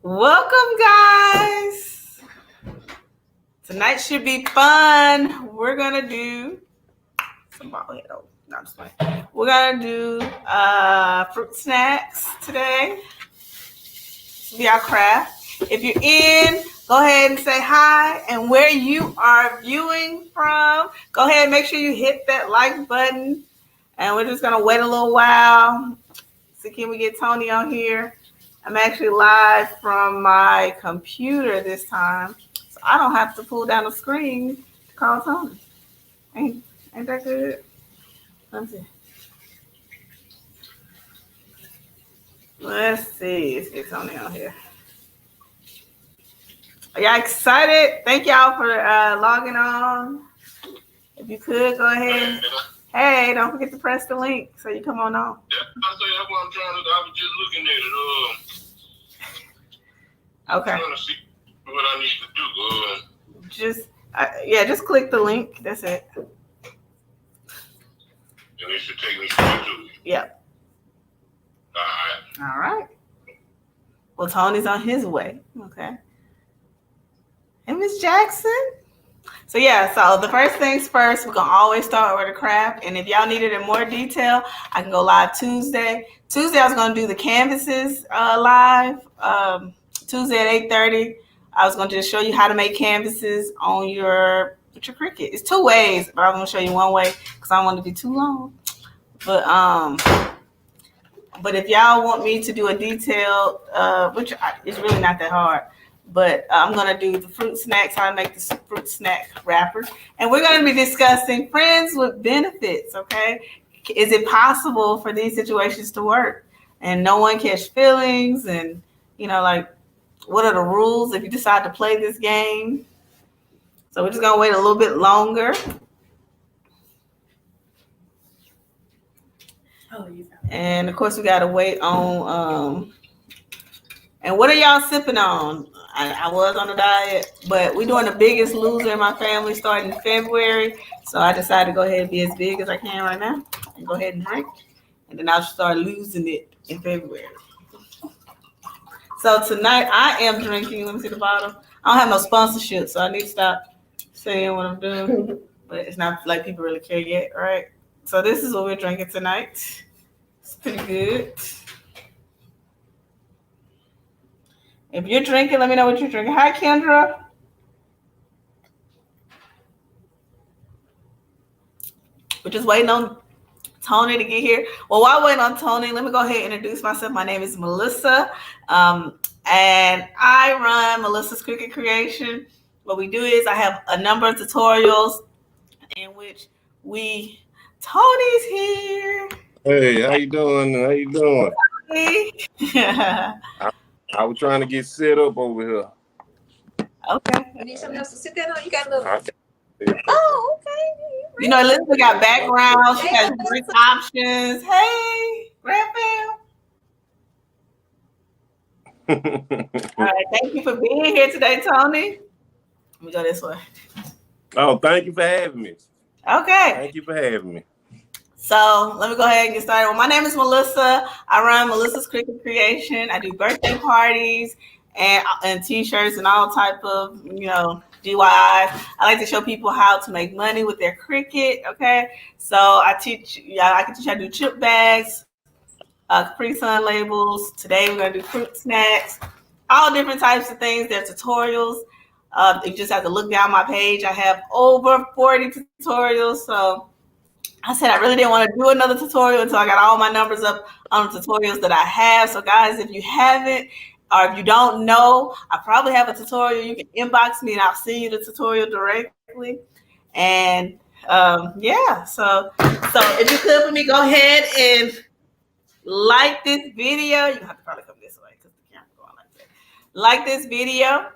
Welcome, guys. Tonight should be fun. We're gonna do some ball head. Oh, no, I'm just playing. We're gonna do fruit snacks today. This will be our craft. If you're in, go ahead and say hi and where you are viewing from. Go ahead and make sure you hit that like button. And we're just gonna wait a little while. See, can we get Tony on here? I'm actually live from my computer this time, so I don't have to pull down the screen to call Tony. Ain't that good? Let's see. Let's get Tony on here. Are y'all excited? Thank y'all for logging on. If you could, go ahead. Hey, don't forget to press the link so you come on. Yeah, I say that's what I'm trying to do. I was just looking at it. Okay. I'm trying to see what I need to do. Just click the link. That's it. And it should take me straight to it. Yep. All right. Well, Tony's on his way. Okay. And Miss Jackson. So the first things first, we're going to always start with the craft. And if y'all need it in more detail, I can go live Tuesday. Tuesday, I was going to do the canvases live. Tuesday at 8:30, I was going to just show you how to make canvases with your Cricut. It's two ways, but I'm going to show you one way because I don't want it to be too long. But if y'all want me to do a detailed, which is really not that hard, but I'm going to do the fruit snacks, how to make the fruit snack wrappers. And we're going to be discussing friends with benefits, okay? Is it possible for these situations to work and no one catch feelings? And, what are the rules if you decide to play this game? So we're just going to wait a little bit longer. And, of course, we got to wait on and what are y'all sipping on? I was on a diet, but we're doing the biggest loser in my family starting in February. So I decided to go ahead and be as big as I can right now and go ahead and drink. And then I'll start losing it in February. So tonight I am drinking. Let me see the bottle. I don't have no sponsorship, so I need to stop saying what I'm doing. But it's not like people really care yet, right? So this is what we're drinking tonight. It's pretty good. If you're drinking, let me know what you're drinking. Hi, Kendra. We're just waiting on Tony to get here. Well, while waiting on Tony, let me go ahead and introduce myself. My name is Melissa, and I run Melissa's Cricut Creation. What we do is I have a number of tutorials in which Tony's here. Hey, how you doing? Hey. I was trying to get set up over here. Okay. You need something else to sit down on? You got a little. Okay. Oh, okay. Elizabeth got background. She has drink options. Hey, Grandpa. All right. Thank you for being here today, Tony. Let me go this way. Oh, thank you for having me. Okay. Thank you for having me. So let me go ahead and get started. Well, my name is Melissa. I run Melissa's Cricut Creation. I do birthday parties and T-shirts and all type of, DIYs. I like to show people how to make money with their Cricut. Okay, so I can teach you how to do chip bags, Capri Sun labels. Today we're gonna do fruit snacks, all different types of things. They're tutorials. You just have to look down my page. I have over 40 tutorials. So I said I really didn't want to do another tutorial until I got all my numbers up on the tutorials that I have. So guys, if you haven't, or if you don't know, I probably have a tutorial. You can inbox me and I'll send you the tutorial directly. And so if you could for me, go ahead and like this video. You have to probably come this way because the camera going like that. Like this video,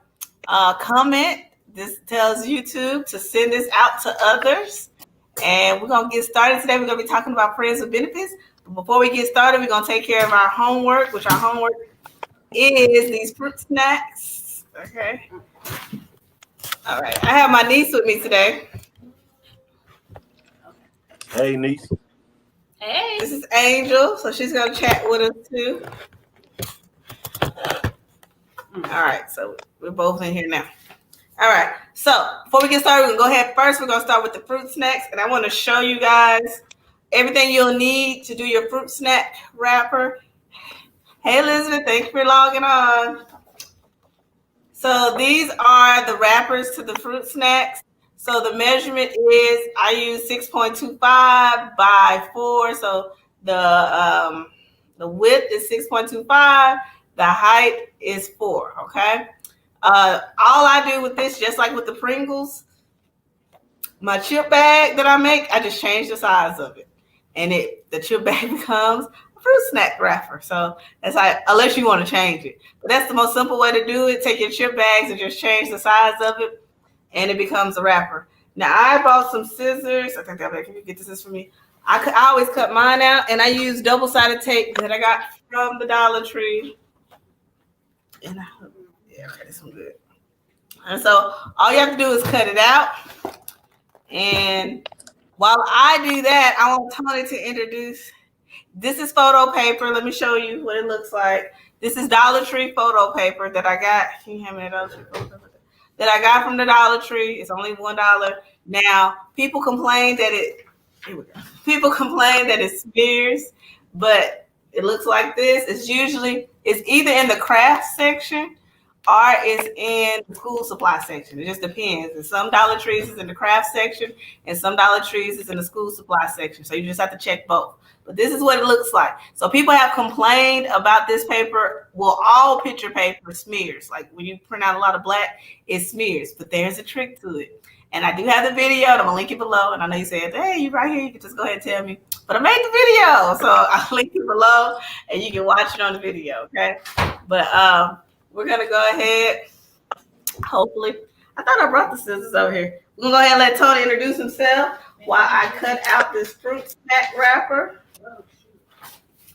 comment. This tells YouTube to send this out to others. And we're going to get started today. We're going to be talking about friends with benefits. But before we get started, we're going to take care of our homework, which our homework is these fruit snacks. Okay. All right. I have my niece with me today. Hey, niece. Hey. This is Angel. So she's going to chat with us too. All right, so we're both in here now. All right, so before we get started, we're gonna go ahead first. We're gonna start with the fruit snacks, and I want to show you guys everything you'll need to do your fruit snack wrapper. Hey, Elizabeth, thank you for logging on. So these are the wrappers to the fruit snacks. So the measurement is, I use 6.25 by 4. So the width is 6.25. The height is 4. Okay. All I do with this, just like with the Pringles, my chip bag that I make, I just change the size of it, and the chip bag becomes a fruit snack wrapper. So that's like, unless you want to change it, but that's the most simple way to do it. Take your chip bags and just change the size of it, and it becomes a wrapper. Now I bought some scissors. I think can you get this for me? I always cut mine out, and I use double-sided tape that I got from the Dollar Tree. And this one good. And so all you have to do is cut it out. And while I do that, I want Tony to introduce. This is photo paper. Let me show you what it looks like. This is Dollar Tree photo paper that I got. Can you hand me that Dollar Tree photo paper? That I got from the Dollar Tree. It's only $1. Now, people complain that it smears, but it looks like this. It's either in the craft section or it's in the school supply section. It just depends. And some Dollar Trees is in the craft section, and some Dollar Trees is in the school supply section. So you just have to check both. But this is what it looks like. So people have complained about this paper. Well, all picture paper smears. Like when you print out a lot of black, it smears. But there's a trick to it. And I do have the video, and I'm gonna link it below. And I know you said, hey, you right here, you can just go ahead and tell me. But I made the video, so I'll link it below, and you can watch it on the video, okay? But we're gonna go ahead. Hopefully, I thought I brought the scissors over here. We're gonna go ahead and let Tony introduce himself while I cut out this fruit snack wrapper.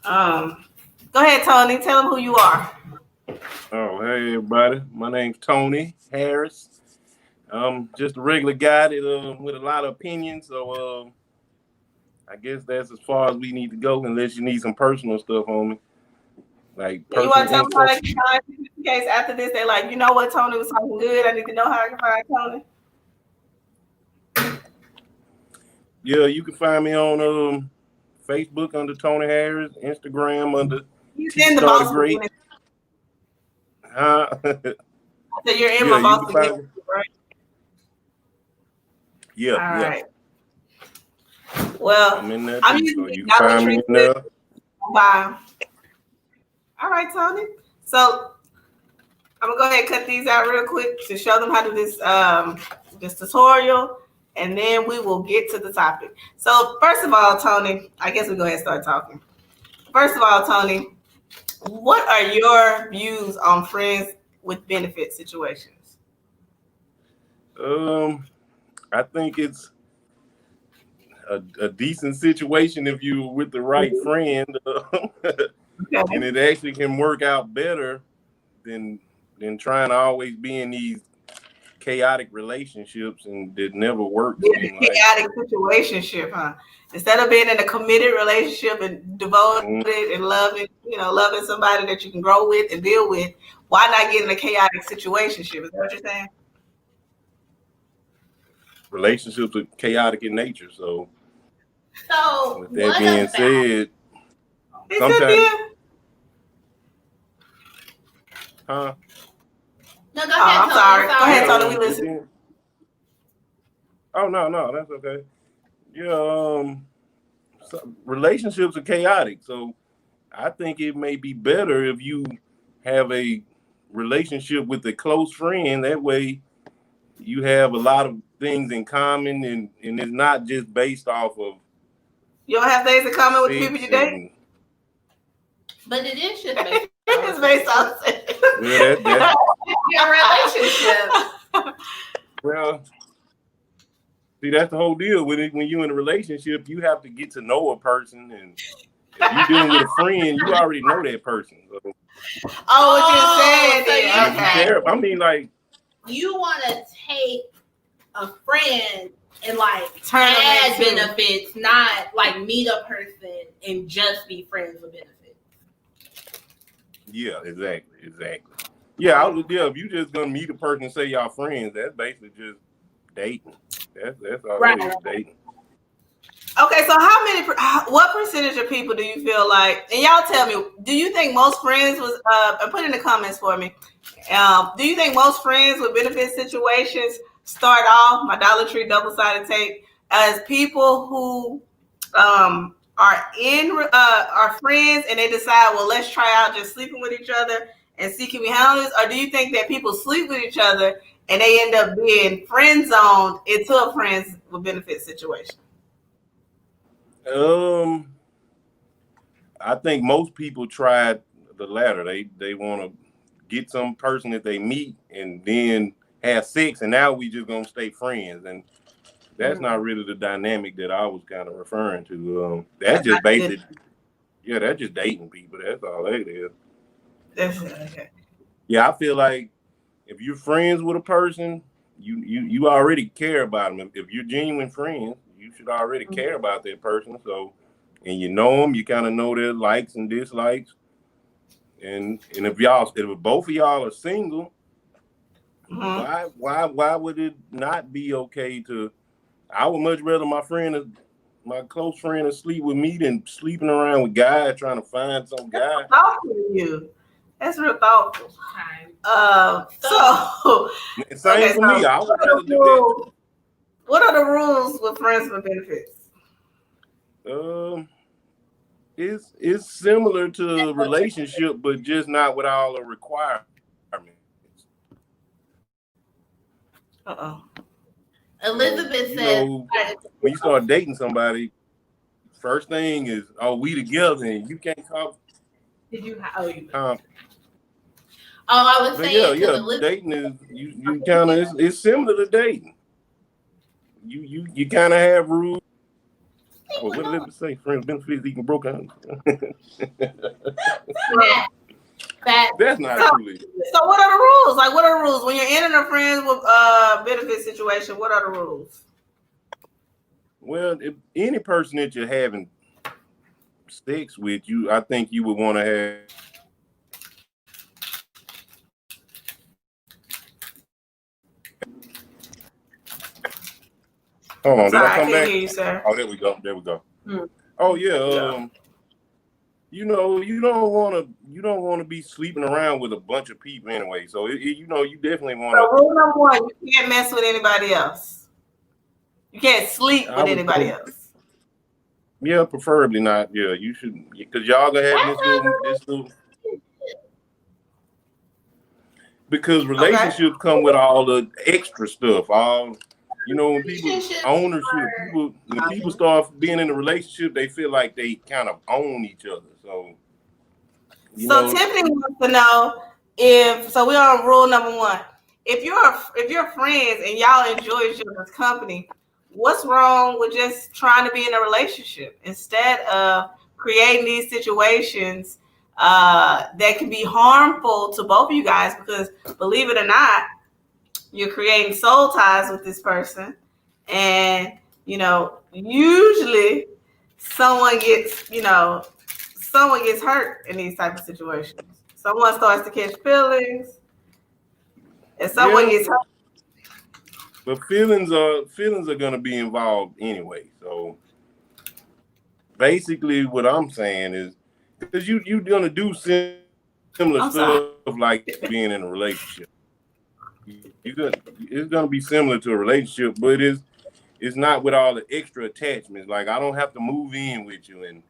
Go ahead, Tony. Tell them who you are. Oh, hey everybody. My name's Tony Harris. Just a regular guy that, with a lot of opinions. So I guess that's as far as we need to go, unless you need some personal stuff on me. Like you want to tell them how they can find you in case after this they're like, you know what, Tony was talking good. I need to know how I can find Tony. Yeah, you can find me on Facebook under Tony Harris, Instagram under T Starter Great. So you're in my boss again, right? Yeah. All right. Well, I'm in there. I'm using so you can find me in there. Bye. All right, Tony. So I'm gonna go ahead and cut these out real quick to show them how to do this tutorial, and then we will get to the topic. So first of all, Tony, I guess we'll go ahead and start talking. First of all, Tony, what are your views on friends with benefit situations? I think it's a decent situation if you're with the right friend, and it actually can work out better than trying to always be in these chaotic relationships and it never works. Chaotic situationship, huh? Instead of being in a committed relationship and devoted and loving somebody that you can grow with and build with, why not get in a chaotic situationship? Is that what you're saying? Relationships are chaotic in nature, so with that what being about said, sometimes, huh? No, go ahead, I'm sorry. Go ahead, Tony. We listen. Oh no, that's okay. Yeah, relationships are chaotic, so I think it may be better if you have a relationship with a close friend. That way, you have a lot of things in common, and it's not just based off of. You don't have things in common with the people you date? But it is just based it's based on that's your relationship. Well, see, that's the whole deal with it. When you're in a relationship, you have to get to know a person, and if you're dealing with a friend, you already know that person. So, what you're saying? Okay. I mean, like, you want to take a friend and like turn add benefits, not like meet a person and just be friends with benefits. Yeah, exactly. Yeah, if you just gonna meet a person and say y'all friends, that's basically just dating. That's all Right. it is, dating. Okay, so what percentage of people do you feel like, and y'all tell me, do you think most friends put in the comments for me, do you think most friends with benefit situations start off, my Dollar Tree double-sided tape, as people who are friends and they decide, well, let's try out just sleeping with each other and see can we handle this? Or do you think that people sleep with each other and they end up being friend zoned into a friends with benefit situation? I think most people tried the latter. They want to get some person that they meet and then have sex, and now we just gonna stay friends. And that's not really the dynamic that I was kind of referring to. That's just basic. Yeah, that's just dating people. That's all that is. Okay. Yeah, I feel like if you're friends with a person, you already care about them. If you're genuine friends, you should already care about that person. So, and you know them, you kind of know their likes and dislikes. And if both of y'all are single, why would it not be okay to? I would much rather my close friend is sleep with me than sleeping around with guys trying to find some guy. That's real thoughtful. Same for me. I would rather do that. What are the rules with friends with benefits? It's similar to a relationship, but just not with all the requirements. Elizabeth said, when you start dating somebody, first thing is, we together, and you can't come. Did you? I was saying, dating is you kind of it's similar to dating. You kind of have rules. What did it say? Friends benefits equal broken. That's not truly. So what are the rules? Like, what are the rules when you're in a friends with benefit situation? What are the rules? Well, if any person that you're having sex with, I think you would want to have. Hold on, did I come back? Hear you, sir. Oh, there we go. Oh yeah. You don't want to be sleeping around with a bunch of people anyway. So you definitely want to. So rule number one: you can't mess with anybody else. You can't sleep with anybody else. Yeah, preferably not. Yeah, you should, because y'all gonna have this little. Because relationships come with all the extra stuff. When people start being in a relationship, they feel like they kind of own each other. So Tiffany wants to know we're on rule number one. If you're friends and y'all enjoy each other's company, what's wrong with just trying to be in a relationship instead of creating these situations that can be harmful to both of you guys? Because believe it or not, you're creating soul ties with this person, and usually someone gets hurt in these type of situations. Someone starts to catch feelings, and someone gets hurt. But feelings are going to be involved anyway. So basically, what I'm saying is, because you're going to do similar stuff like being in a relationship. It's going to be similar to a relationship, but it's not with all the extra attachments. Like, I don't have to move in with you and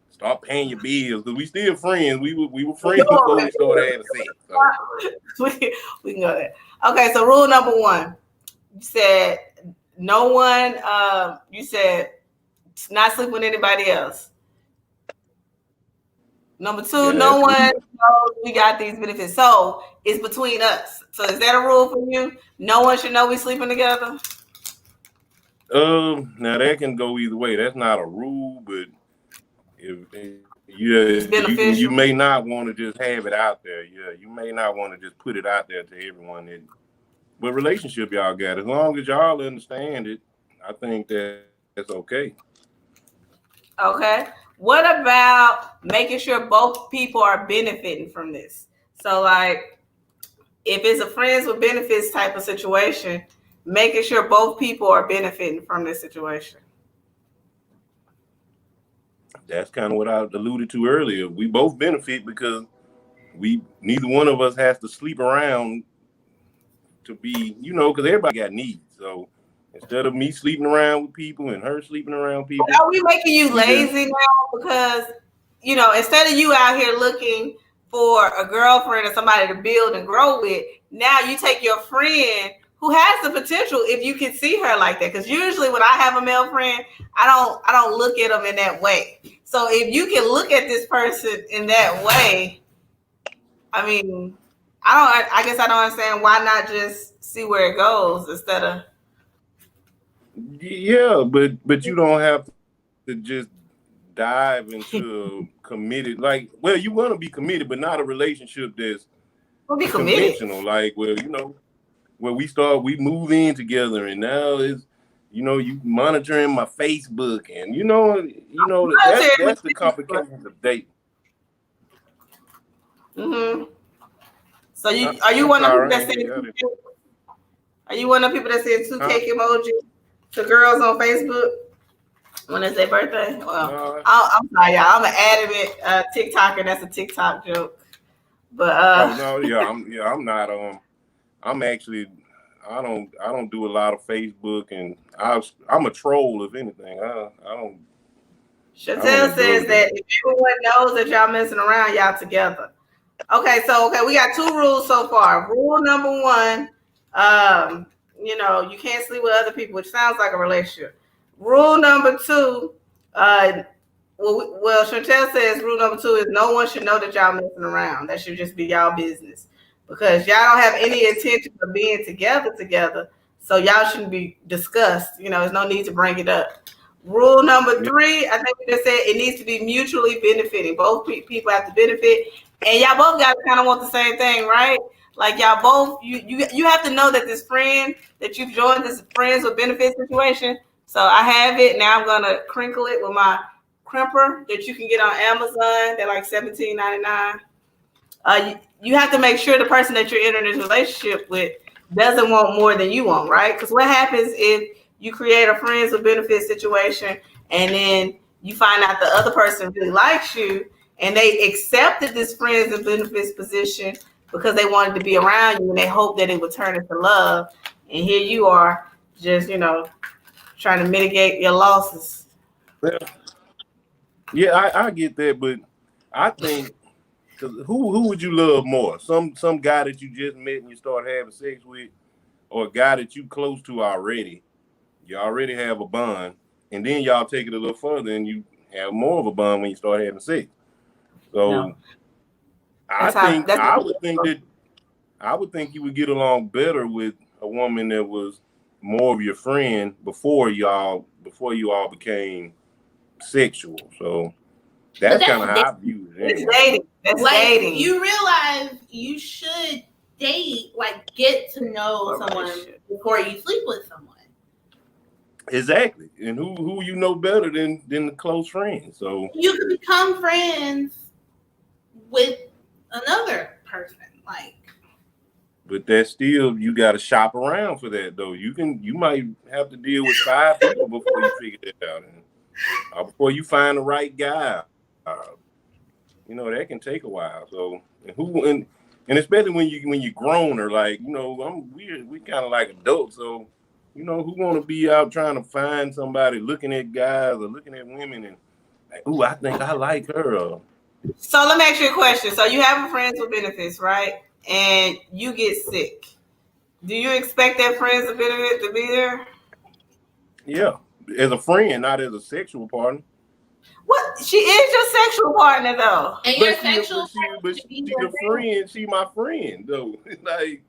start paying your bills, because we still friends. We were friends before we started having sex. So. We can go there. Okay, so rule number one, you said no one. You said not sleep with anybody else. Number two, no one knows we got these benefits. So it's between us. So is that a rule for you? No one should know we sleeping together? Now that can go either way. That's not a rule, but you may not want to just have it out there. Yeah, you may not want to just put it out there to everyone. What relationship y'all got? As long as y'all understand it, I think that's okay. Okay. What about making sure both people are benefiting from this? So, like, if it's a friends with benefits type of situation, making sure both people are benefiting from this situation. That's kind of what I alluded to earlier. We both benefit because neither one of us has to sleep around to be, because everybody got needs. So instead of me sleeping around with people and her sleeping around people. Are we making you lazy now? Because, instead of you out here looking for a girlfriend or somebody to build and grow with, now you take your friend who has the potential if you can see her like that. Because usually when I have a male friend, I don't look at them in that way. So if you can look at this person in that way, I mean, I guess I don't understand why not just see where it goes instead of. Yeah, but you don't have to just dive into committed. Like, well, you want to be committed, but not a relationship that's conventional. Like, well, where we move in together, and now it's, you monitoring my Facebook, and that's the complications of dating. Mm-hmm. So are you one of the people that send? Are you one of the people that send 2 cake emojis to girls on Facebook when it's their birthday? Well, I'm sorry, y'all. I'm an adamant TikToker. That's a TikTok joke. But I'm not. I'm actually. I don't do a lot of Facebook, and I'm a troll if anything. I don't. Chantel says that if everyone knows that y'all messing around, y'all together. Okay, we got 2 rules so far. Rule number 1, you can't sleep with other people, which sounds like a relationship. Rule number 2, Chantel says rule number 2 is no one should know that y'all messing around. That should just be y'all business, because y'all don't have any intention of being together. So y'all shouldn't be discussed. There's no need to bring it up. Rule number 3, I think we just said it needs to be mutually benefiting. Both people have to benefit, and y'all both got to kind of want the same thing, right? Like y'all both, you have to know that this friend that you've joined, this friends with benefit situation. So I have it now. I'm gonna crinkle it with my crimper that you can get on Amazon. They're like $17.99. You have to make sure the person that you're entering this relationship with doesn't want more than you want, right? Because what happens if you create a friends with benefits situation and then you find out the other person really likes you and they accepted this friends and benefits position because they wanted to be around you and they hope that it would turn into love, and here you are just trying to mitigate your losses. Yeah, I get that, but I think, cause who would you love more? Some guy that you just met and you start having sex with, or a guy that you close to already? You already have a bond, and then y'all take it a little further and you have more of a bond when you start having sex. So I would think you would get along better with a woman that was more of your friend before you all became sexual. So that's kind of how I view it. It's dating. That's dating. You realize you should date, like get to know someone before you sleep with someone. Exactly. And who you know better than the close friends. So you can become friends with another person, like. But that's still, you got to shop around for that, though. You might have to deal with 5 people before you figure that out, and before you find the right guy. That can take a while. So, and especially when you're grown, or like, we kind of like adults. So, who want to be out trying to find somebody, looking at guys or looking at women and like, ooh, I think I like her. So let me ask you a question. So you have a friends with benefits, right? And you get sick. Do you expect that friends with benefits to be there? Yeah, as a friend, not as a sexual partner. What? She is your sexual partner, though. And your sexual partner, but she's a friend. She my friend, though. Like,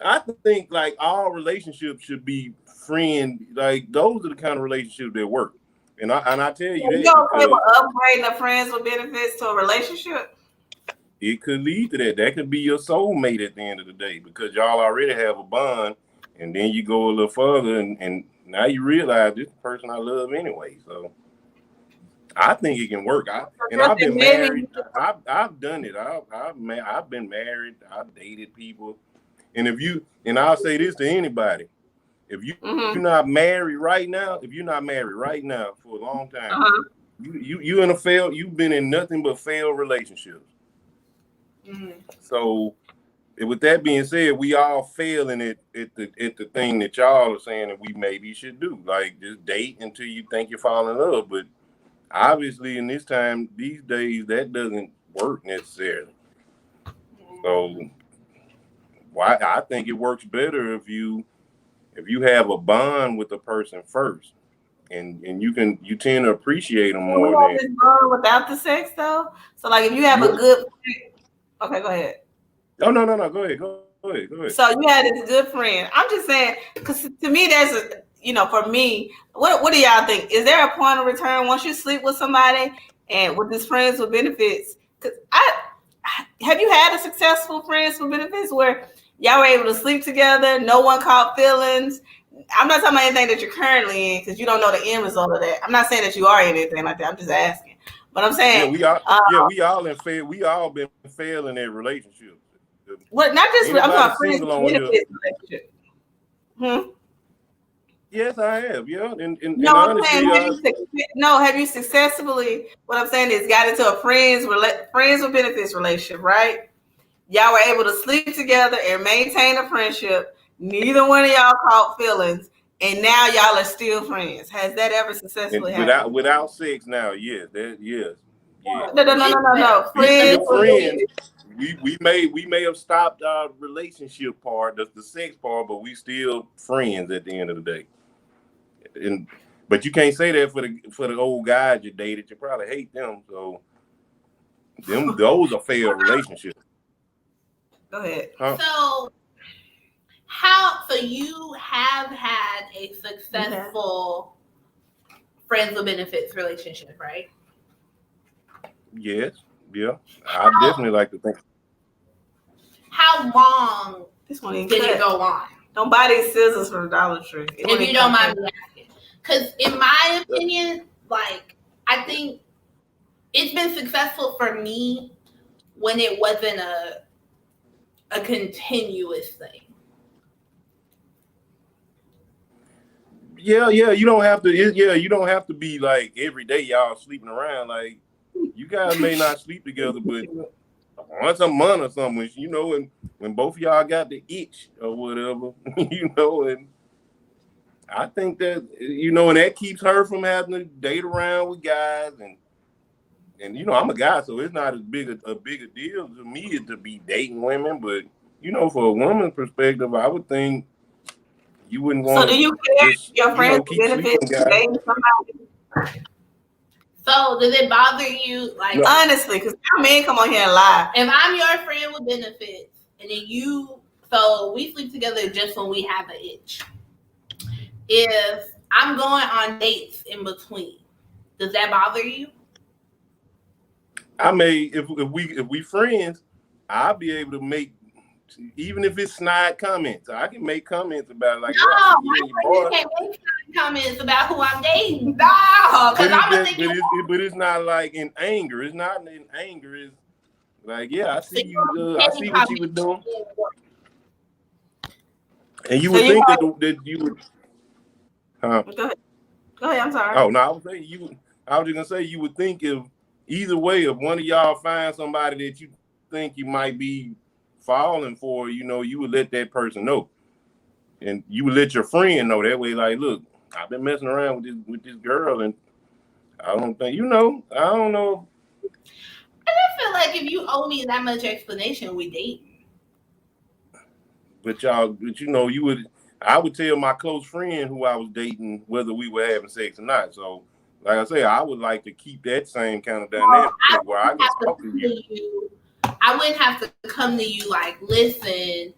I think like all relationships should be friend. Like, those are the kind of relationships that work. And I tell you, you okay with upgrading the friends with benefits to a relationship? It could lead to that. That could be your soulmate at the end of the day, because y'all already have a bond, and then you go a little further, and now you realize this person I love anyway. So I think it can work. I've been married. I've done it. I've been married. I've dated people. And I'll say this to anybody: if you're not married right now, for a long time, you've been in nothing but failed relationships. So, with that being said, we all failing at the thing that y'all are saying that we maybe should do, like just date until you think you're falling in love. But obviously, in these days, that doesn't work necessarily. So, I think it works better if you have a bond with the person first, and you tend to appreciate them more. Than this bond without the sex, though. So, like, if you have a good, okay, go ahead. Oh no, go ahead. So you had this good friend. I'm just saying, because to me, for me, what do y'all think? Is there a point of return once you sleep with somebody and with this friends with benefits? Because have you had a successful friends with benefits where y'all were able to sleep together, no one caught feelings? I'm not talking about anything that you're currently in because you don't know the end result of that. I'm not saying that you are in anything like that. I'm just asking. But I'm saying, we all been failing in relationships. Well, not just I'm talking friends with benefits relationship. Yes, I have. Yeah, and no, I'm honestly, saying, have you successfully? What I'm saying is, got into a friends with benefits relationship, right? Y'all were able to sleep together and maintain a friendship. Neither one of y'all caught feelings, and now y'all are still friends. Has that ever successfully happened? Without sex? Now, yes. Yeah. No. Friends. We may have stopped our relationship part, the sex part, but we still friends at the end of the day. But you can't say that for the old guys you dated. You probably hate them. So those are failed relationships. Go ahead. Huh? So you have had a successful friends with benefits relationship, right? Yes. Yeah. I definitely like to think. How long did it go on? Don't buy these scissors from Dollar Tree. If you don't mind me asking. Because in my opinion, like, I think it's been successful for me when it wasn't a continuous thing. Yeah, you don't have to. You don't have to be like every day y'all sleeping around. Like, you guys may not sleep together, but once a month or something, and when both of y'all got the itch or whatever, and I think that, and that keeps her from having to date around with guys, and I'm a guy, so it's not as big a deal to me to be dating women, but for a woman's perspective, I would think you wouldn't want. So do you care your friends benefits dating somebody? So does it bother you, like, honestly, because men come on here and lie? If I'm your friend with benefits, and then we sleep together just when we have an itch. If I'm going on dates in between, does that bother you? I may, if we friends, I'll be able to make, even if it's snide comments, I can make comments about it. Like, no, my friends can't make comments about who I'm dating. No, because I'm gonna think. But it's not like in anger. It's not in anger. It's like, yeah, I see you. I see what you were doing. And you would think that you would. Huh? Go ahead. I'm sorry. Oh no, I was just gonna say you would think if either way, if one of y'all find somebody that you think you might be falling for, you would let that person know, and you would let your friend know that way. Like, look, I've been messing around with this girl, and I don't think I don't know. I just feel like if you owe me that much explanation, we date. But you would. I would tell my close friend who I was dating whether we were having sex or not. So, like I say, I would like to keep that same kind of dynamic where I can talk to you. I wouldn't have to come to you like, listen,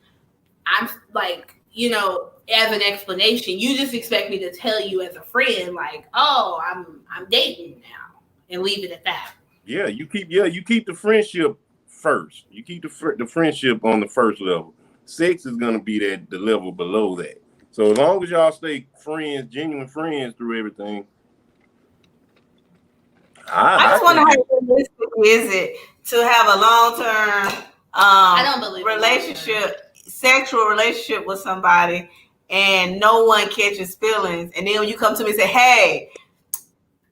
I'm like, as an explanation. You just expect me to tell you as a friend, like, oh, I'm dating now, and leave it at that. Yeah, you keep the friendship first. You keep the friendship on the first level. Sex is gonna be the level below that. So as long as y'all stay friends, genuine friends through everything, I just wonder how realistic is it to have a long-term I don't believe relationship, sexual relationship with somebody, and no one catches feelings, and then when you come to me and say, "Hey,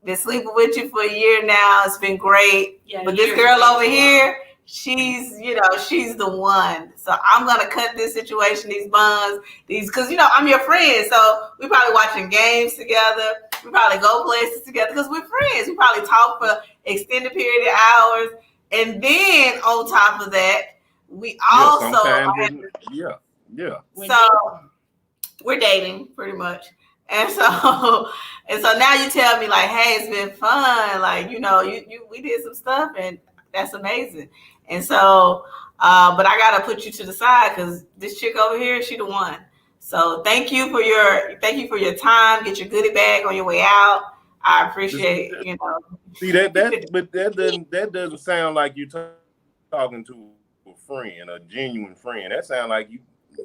been sleeping with you for a year now. It's been great, but this girl over here, she's the one. So I'm gonna cut this situation, these bonds, because I'm your friend. So we probably watching games together. We probably go places together because we're friends. We probably talk for extended period of hours, and then on top of that, we also So we're dating pretty much. And so now you tell me like, hey, it's been fun. Like, we did some stuff and that's amazing. And so, but I got to put you to the side because this chick over here, she the one. So thank you for your time. Get your goodie bag on your way out. I appreciate, See that doesn't sound like you're talking to a friend, a genuine friend. That sounds like you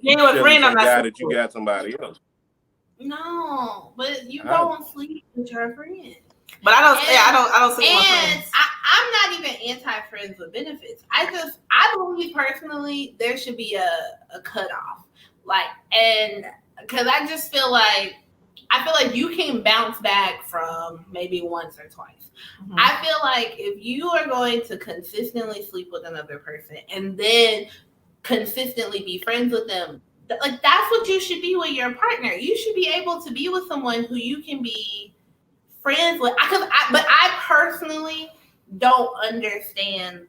genuine friend. I'm not that you got somebody else. No, but you go and sleep with your friend. But I don't sleep with my friends. I'm not even anti-friends with benefits. I believe personally there should be a cutoff. And because I feel like you can bounce back from maybe once or twice. Mm-hmm. I feel like if you are going to consistently sleep with another person and then consistently be friends with them, like that's what you should be with your partner. You should be able to be with someone who you can be friends with. But I personally don't understand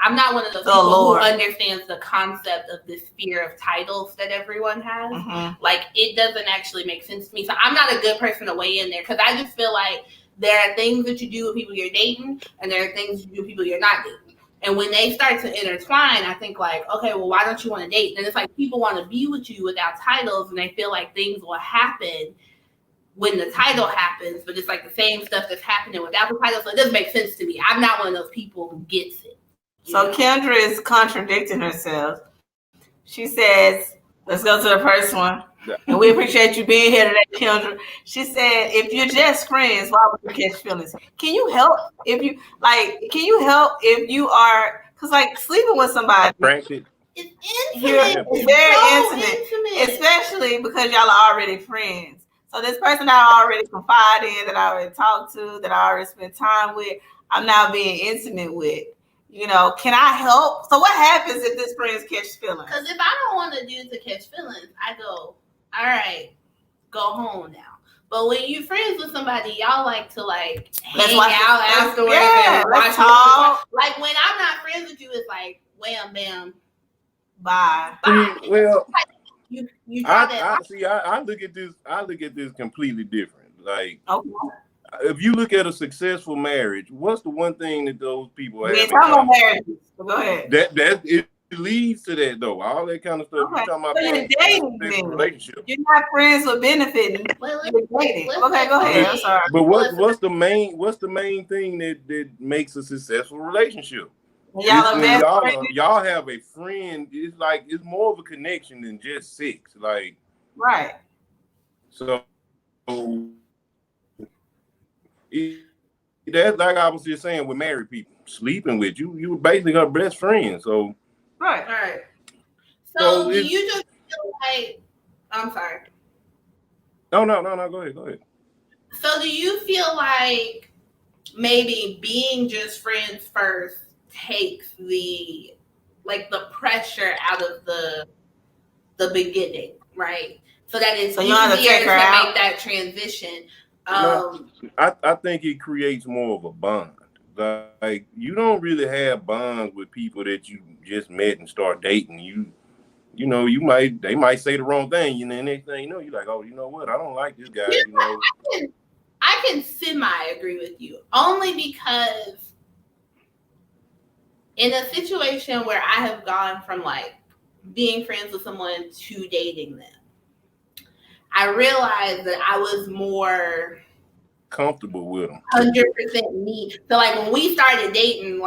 I'm not one of those people who understands the concept of this fear of titles that everyone has. Mm-hmm. Like it doesn't actually make sense to me. So I'm not a good person to weigh in there because I just feel like there are things that you do with people you're dating and there are things you do with people you're not dating. And when they start to intertwine, I think like, okay, well, why don't you want to date? And it's like people want to be with you without titles, and they feel like things will happen when the title happens, but it's like the same stuff that's happening without the title. So it doesn't make sense to me. I'm not one of those people who gets it. So Kendra is contradicting herself. She says, let's go to the first one. And we appreciate you being here today, Kendra. She said, if you're just friends, why would you catch feelings? Can you help if you are, because like sleeping with somebody, it's intimate. It's very intimate, especially because y'all are already friends. So this person that I already confide in, that I already talked to, that I already spent time with, I'm now being intimate with. Can I help? So what happens if this friend catches feelings? Because if I don't want to do to catch feelings, I go, all right, go home now. But when you're friends with somebody, y'all like to hang out afterwards and watch talk. Like when I'm not friends with you, it's like wham bam, bye. Well, you I look at this. I look at this completely different. Like, okay. If you look at a successful marriage, what's the one thing that those people have? We're talking about marriages. Go ahead. That it leads to that though. All that kind of stuff. Okay. You're talking about dating relationship. You're not friends with benefiting. You're dating. Okay, go ahead. I'm sorry. But what's the main thing that makes a successful relationship? Y'all have a friend. It's more of a connection than just sex. Like right. So that's like I was just saying with married people, sleeping with you basically her best friend. So right. So do you just feel like? I'm sorry. No. Go ahead. So do you feel like maybe being just friends first takes the pressure out of the beginning, right? So that it's easier to make that transition. I think it creates more of a bond. Like you don't really have bonds with people that you just met and start dating. They might say the wrong thing, and then next thing you know, you're like, oh, you know what? I don't like this guy. I can semi-agree with you, only because in a situation where I have gone from being friends with someone to dating them, I realized that I was more comfortable with them. 100% me. So when we started dating,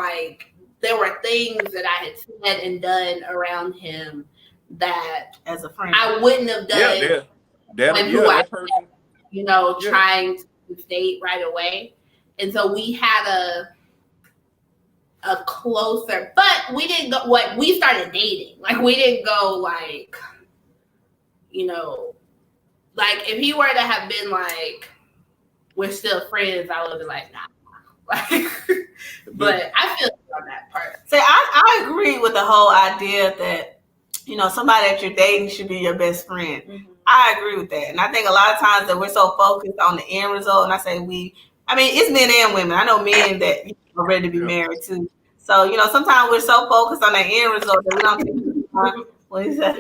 there were things that I had said and done around him that as a friend I wouldn't have done that person. Trying to date right away. And so we had a closer, but we didn't go, we started dating. Like, we didn't go, like, you know, like, if he were to have been like, we're still friends, I would have been like, nah. Like, but I feel on that part. See, I agree with the whole idea that, you know, somebody that you're dating should be your best friend. Mm-hmm. I agree with that. And I think a lot of times that we're so focused on the end result, and I say it's men and women. I know men that are ready to be married too. So, you know, sometimes we're so focused on the end result that we don't take the time. What is that?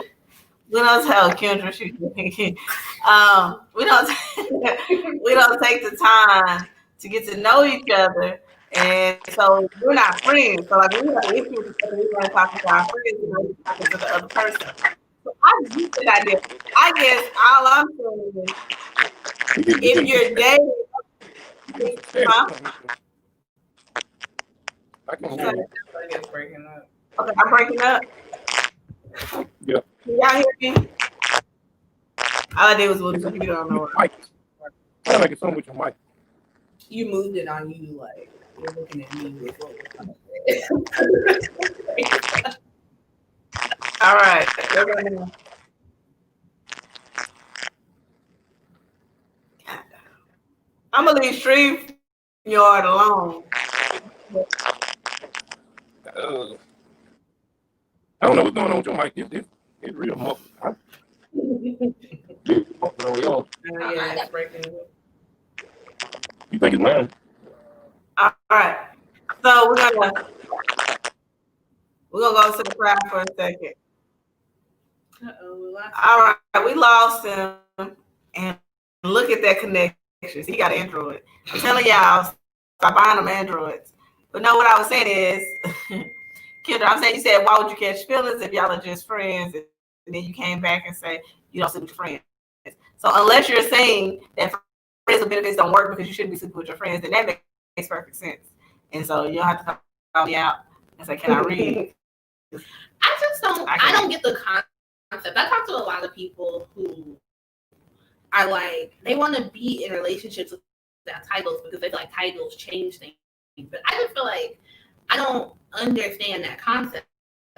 We don't tell Kendra she's we don't take the time to get to know each other. And so we're not friends. So like we have an issue with each other, we're going to talk to our friends and we're talking to the other person. So I agree with that idea. I guess all I'm saying is if you're dating, I can hear you. Okay, I'm breaking up. Yeah. Can y'all hear me? All I did was look at the computer on the mic. Sound like it's something with your mic. You moved it on you, like you're looking at me with what all right. I'm gonna leave StreamYard alone. I don't know what's going on with your mic. It's real muffled. Yeah, it's breaking. You think it's mine? All right. So we're gonna go to the crowd for a second. All right, we lost him, and look at that connection. He got an Android. I'm telling y'all, stop buying them Androids. But no, what I was saying is, Kendra, I'm saying you said, why would you catch feelings if y'all are just friends? And then you came back and say you don't sleep with your friends. So unless you're saying that friends with benefits don't work because you shouldn't be sleeping with your friends, then that makes perfect sense. And so you don't have to call me out and say, can I read? I don't get the concept. I talk to a lot of people who are like, they want to be in relationships without titles because they feel like titles change things. But I just feel like I don't understand that concept.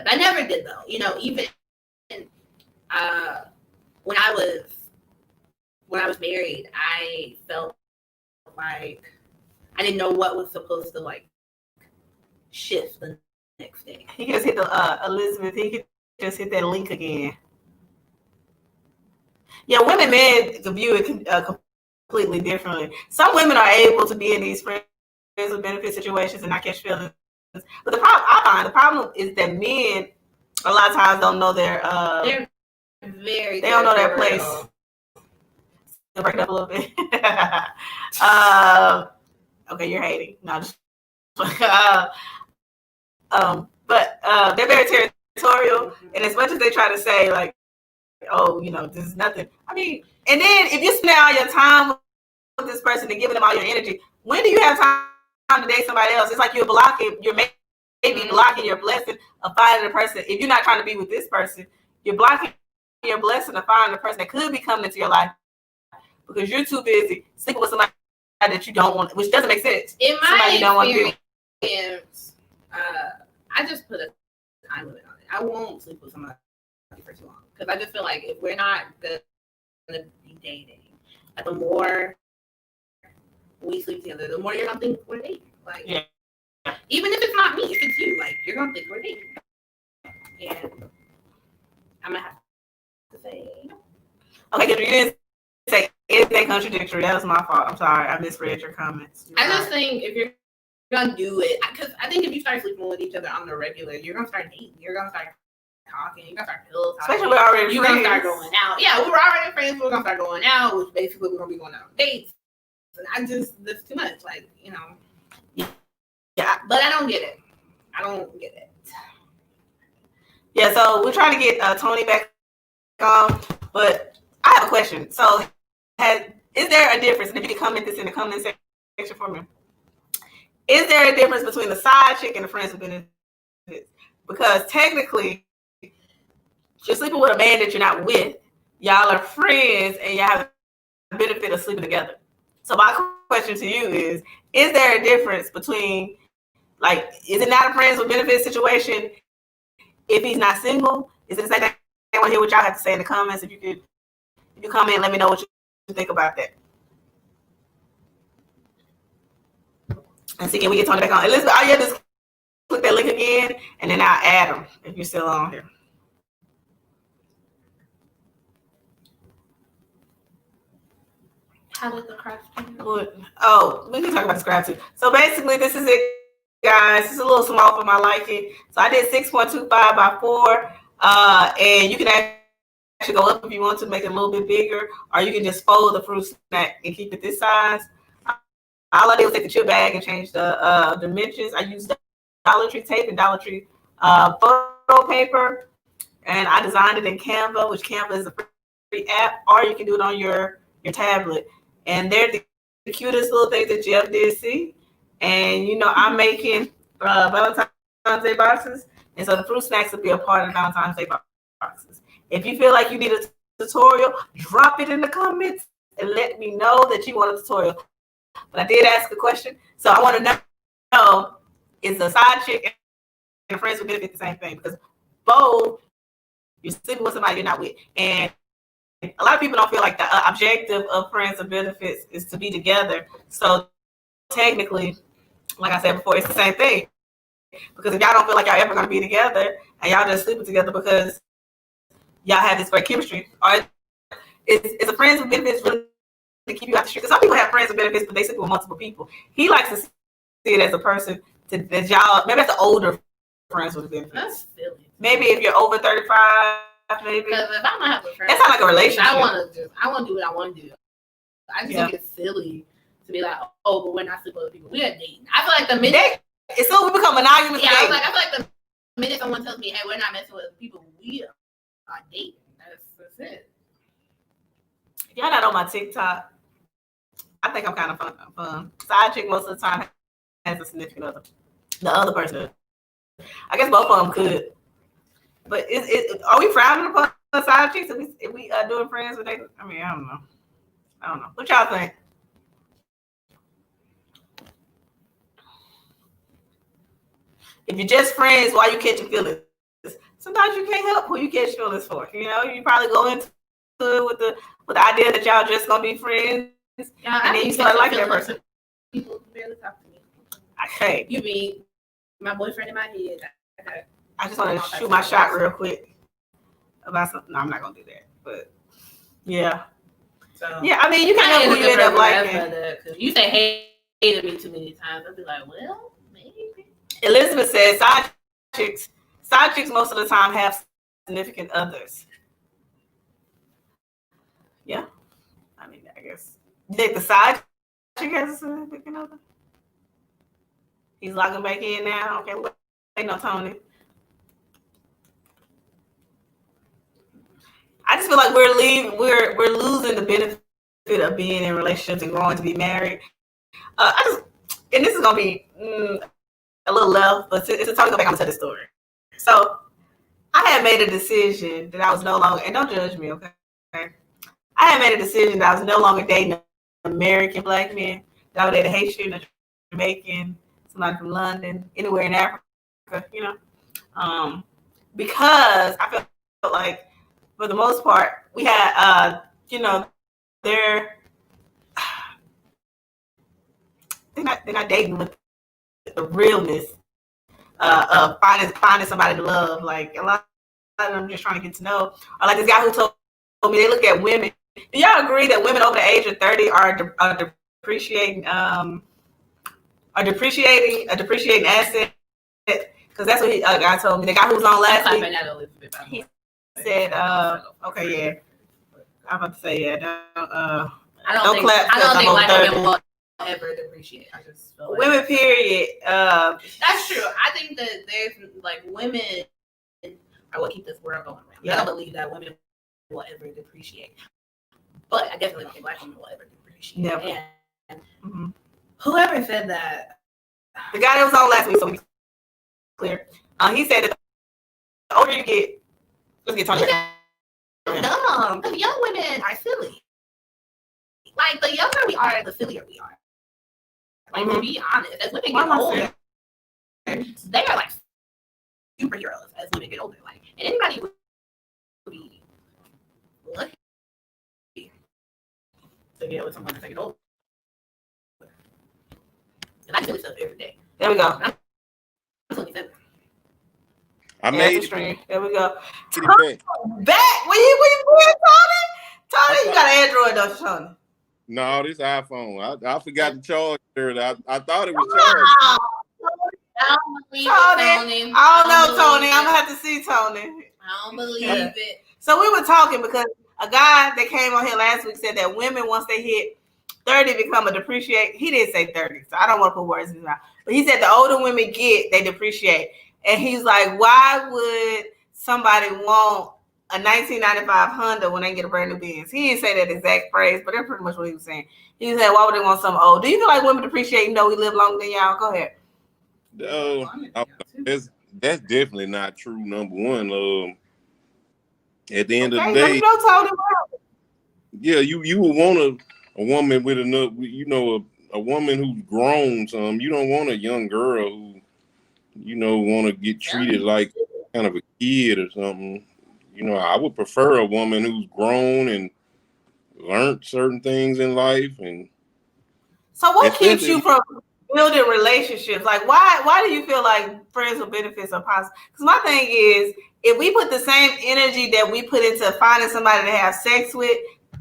I never did though. You know, even when I was married, I felt like I didn't know what was supposed to like shift the next day. He just hit the Elizabeth. He could just hit that link again. Yeah, women, men view it completely differently. Some women are able to be in these friends with benefit situations and not catch feelings. But the problem is that men a lot of times don't know their they don't know their place. They'll break it up a little bit. Okay, you're hating. No, just but they're very territorial, and as much as they try to say like, oh, you know, this is nothing. I mean, and then if you spend all your time with this person and giving them all your energy, when do you have time to date somebody else? It's like you're maybe blocking your blessing of finding a person. If you're not trying to be with this person, you're blocking your blessing of finding a person that could be coming into your life because you're too busy sleeping with somebody that you don't want, which doesn't make sense. In my experience, I just put a time limit on it. I won't sleep with somebody for too long because I just feel like if we're not gonna be dating, the more we sleep together, the more you're gonna think we're dating. Like, yeah. Even if it's not me, if it's you, like you're gonna think we're dating. And I'm gonna have to say, okay, you didn't say anything contradictory. That was my fault. I'm sorry, I misread your comments. I just think if you're gonna do it, because I think if you start sleeping with each other on the regular, you're gonna start dating. You're gonna start talking. You're gonna start pillow talking. Especially we're already you're friends. Gonna start going out. Yeah, we were already friends. We're gonna start going out, which basically we're gonna be going on dates. And that's too much. Like, you know. Yeah, but I don't get it. Yeah, so we're trying to get Tony back on, but I have a question. So, is there a difference? And if you can comment this in the comment section for me, is there a difference between the side chick and the friends with benefits? Because technically, you're sleeping with a man that you're not with. Y'all are friends, and y'all have the benefit of sleeping together. So my question to you is there a difference between, like, is it not a friends with benefits situation if he's not single? Is it the same thing? I want to hear what y'all have to say in the comments. If you comment, let me know what you think about that. And see, can we get Tony back on? Elizabeth, all you have to just click that link again, and then I'll add them if you're still on here. How does the craft Oh, we can talk about the scrap too. So basically, this is it, guys. It's a little small for my liking. So I did 6.25 by 4, and you can actually go up if you want to make it a little bit bigger, or you can just fold the fruit snack and keep it this size. All I did was take the chip bag and change the dimensions. I used Dollar Tree tape and Dollar Tree photo paper, and I designed it in Canva, which Canva is a free app, or you can do it on your tablet. And they're the cutest little things that Jeff did see. And I'm making Valentine's Day boxes, and so the fruit snacks will be a part of the Valentine's Day boxes. If you feel like you need a tutorial, drop it in the comments and let me know that you want a tutorial. But I did ask a question, so I want to know, is a side chick and friends with benefits the same thing? Because both, you're sleeping with somebody you're not with, and a lot of people don't feel like the objective of friends with benefits is to be together. So technically, like I said before, it's the same thing. Because if y'all don't feel like y'all ever going to be together and y'all just sleeping together because y'all have this great chemistry, or is a friends with benefits really to keep you out the street? Because some people have friends with benefits, but they sleep with multiple people. He likes to see it as a person that y'all, maybe that's the older friends with benefits. That's silly. Maybe if you're over 35, maybe. Because if I'm not having a friend, that sounds like a relationship. I want to do what I want to do. I just think it's silly to be like, oh, but we're not sleeping with people. We are dating. I feel like the minute it's so we become monogamous. Yeah, I feel like the minute someone tells me, hey, we're not messing with people, we are dating. That's it. If y'all not on my TikTok, I think I'm kind of fun. Side chick most of the time has a significant other. The other person, I guess both of them could. But are we frowning upon side chicks if we doing friends with them? I mean, I don't know. What y'all think? If you're just friends, why you catching feelings? Sometimes you can't help who you catch feelings for. You probably go into it with the idea that y'all just gonna be friends, and then you start liking that person. People barely talk to me. Hey, you mean my boyfriend in my head? I just want to shoot my shot real quick about something. No, I'm not gonna do that. But yeah, so yeah. I mean, you can help who you end up liking. You say hated me too many times. I'll be like, well, maybe. Elizabeth says side chicks most of the time have significant others. Yeah, I mean, I guess. You think the side chick has a significant other? He's logging back in now. Okay, wait, no, Tony. I just feel like we're losing the benefit of being in relationships and growing to be married. And this is gonna be a little left, but it's a time to go back. I'm gonna tell the story. So I had made a decision that I was no longer, and don't judge me, okay? I had made a decision that I was no longer dating American black men. That I would date a Haitian, a Jamaican, somebody from London, anywhere in Africa, because I felt like, for the most part, we had, they're not dating with the realness of finding somebody to love. Like, a lot of them just trying to get to know. Or like this guy who told me they look at women. Do y'all agree that women over the age of 30 are depreciating a depreciating asset? Because that's what a guy told me. The guy who was on last week. He said, okay, yeah. I'm about to say, yeah. I don't think black women will ever depreciate. I just feel like women, period. That's true. I think that there's like women are what keep this world going. Yeah. I don't believe that women will ever depreciate, but I definitely don't think black women will ever depreciate. Yeah. And whoever said that, the guy that was on last week, so we clear. He said that the older you get, let's get Tony. Dumb. The young women are silly. Like, the younger we are, the sillier we are. Like, to be honest, as women Why get am I older, saying- they are like superheroes as women get older. Like, and anybody would be lucky to get with someone that's get older. And I do stuff every day. There we go. I'm 27. I Add made the it stream. There we go. back. Back. Where you been, Tony? Tony, you got an Android, don't you, Tony? No, this iPhone. I forgot to charge it. I thought it was charged. I don't believe Tony, it, Tony. I don't know, Tony. believe I'm gonna it. have to see Tony. I don't believe Yeah. it. So we were talking because a guy that came on here last week said that women, once they hit 30, become a depreciate. He didn't say 30, so I don't want to put words in his mouth. But he said the older women get, they depreciate. And he's like, why would somebody want a 1995 Honda when they get a brand new Benz? He didn't say that exact phrase, but that's pretty much what he was saying. He said, why would they want something old? Do you feel like women depreciate even though we live longer than y'all? Go ahead. That's definitely not true. Number one, at the end of the Okay, day, let me know, Tony. yeah, you would want a woman with enough, a woman who's grown some. You don't want a young girl who, want to get treated like kind of a kid or something. I would prefer a woman who's grown and learned certain things in life. And so what keeps you from building relationships? Like, why do you feel like friends with benefits are possible? Because my thing is, if we put the same energy that we put into finding somebody to have sex with,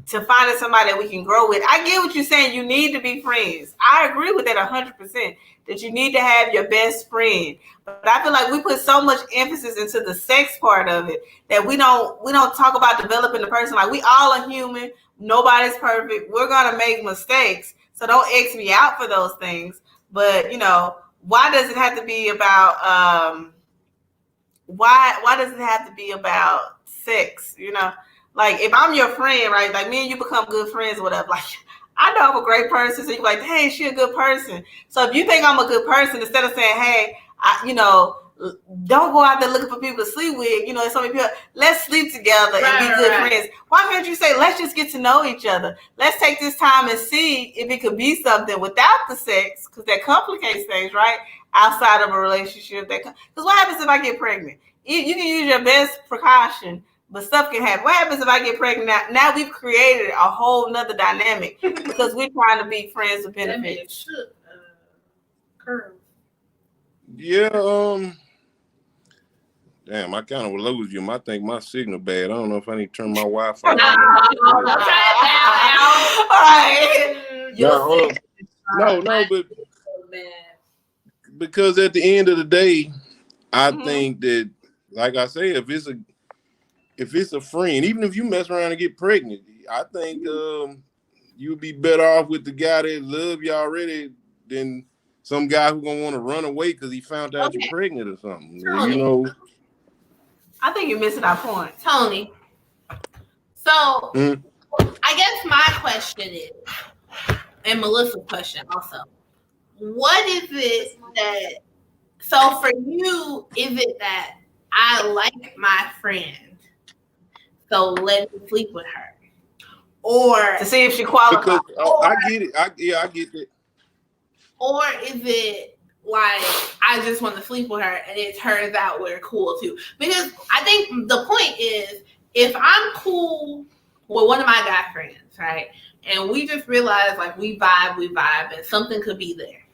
to finding somebody that we can grow with, I get what you're saying. You need to be friends. I agree with that 100%, that you need to have your best friend. But I feel like we put so much emphasis into the sex part of it that we don't talk about developing the person. Like, we all are human. Nobody's perfect. We're going to make mistakes. So don't X me out for those things. But, why does it have to be about, why does it have to be about sex? Like, if I'm your friend, right? Like, me and you become good friends or whatever. Like, I know I'm a great person. So you're like, hey, she a good person. So if you think I'm a good person, instead of saying, hey, don't go out there looking for people to sleep with. So many people, let's sleep together and be good friends. Why can't you say, let's just get to know each other? Let's take this time and see if it could be something without the sex, because that complicates things, right? Outside of a relationship. Because what happens if I get pregnant? You can use your best precaution, but stuff can happen. What happens if I get pregnant? Now we've created a whole nother dynamic because we're trying to be friends with benefits. Curve. Yeah, damn, I kind of lose you. I think my signal bad. I don't know if I need to turn my Wi-Fi on. All right. No, but because at the end of the day, I think that, like I say, if it's a friend, even if you mess around and get pregnant, I think you'd be better off with the guy that love you already than some guy who's gonna want to run away because he found out you're pregnant or something. Tony. I think you're missing our point, Tony. So I guess my question is, and Melissa's question also, what is it that? So for you, is it that I like my friend, so let me sleep with her, or to see if she qualifies? Because I get it. I get it. Or is it like I just want to sleep with her and it turns out we're cool too? Because I think the point is, if I'm cool with one of my guy friends, right, and we just realize like we vibe, and something could be there.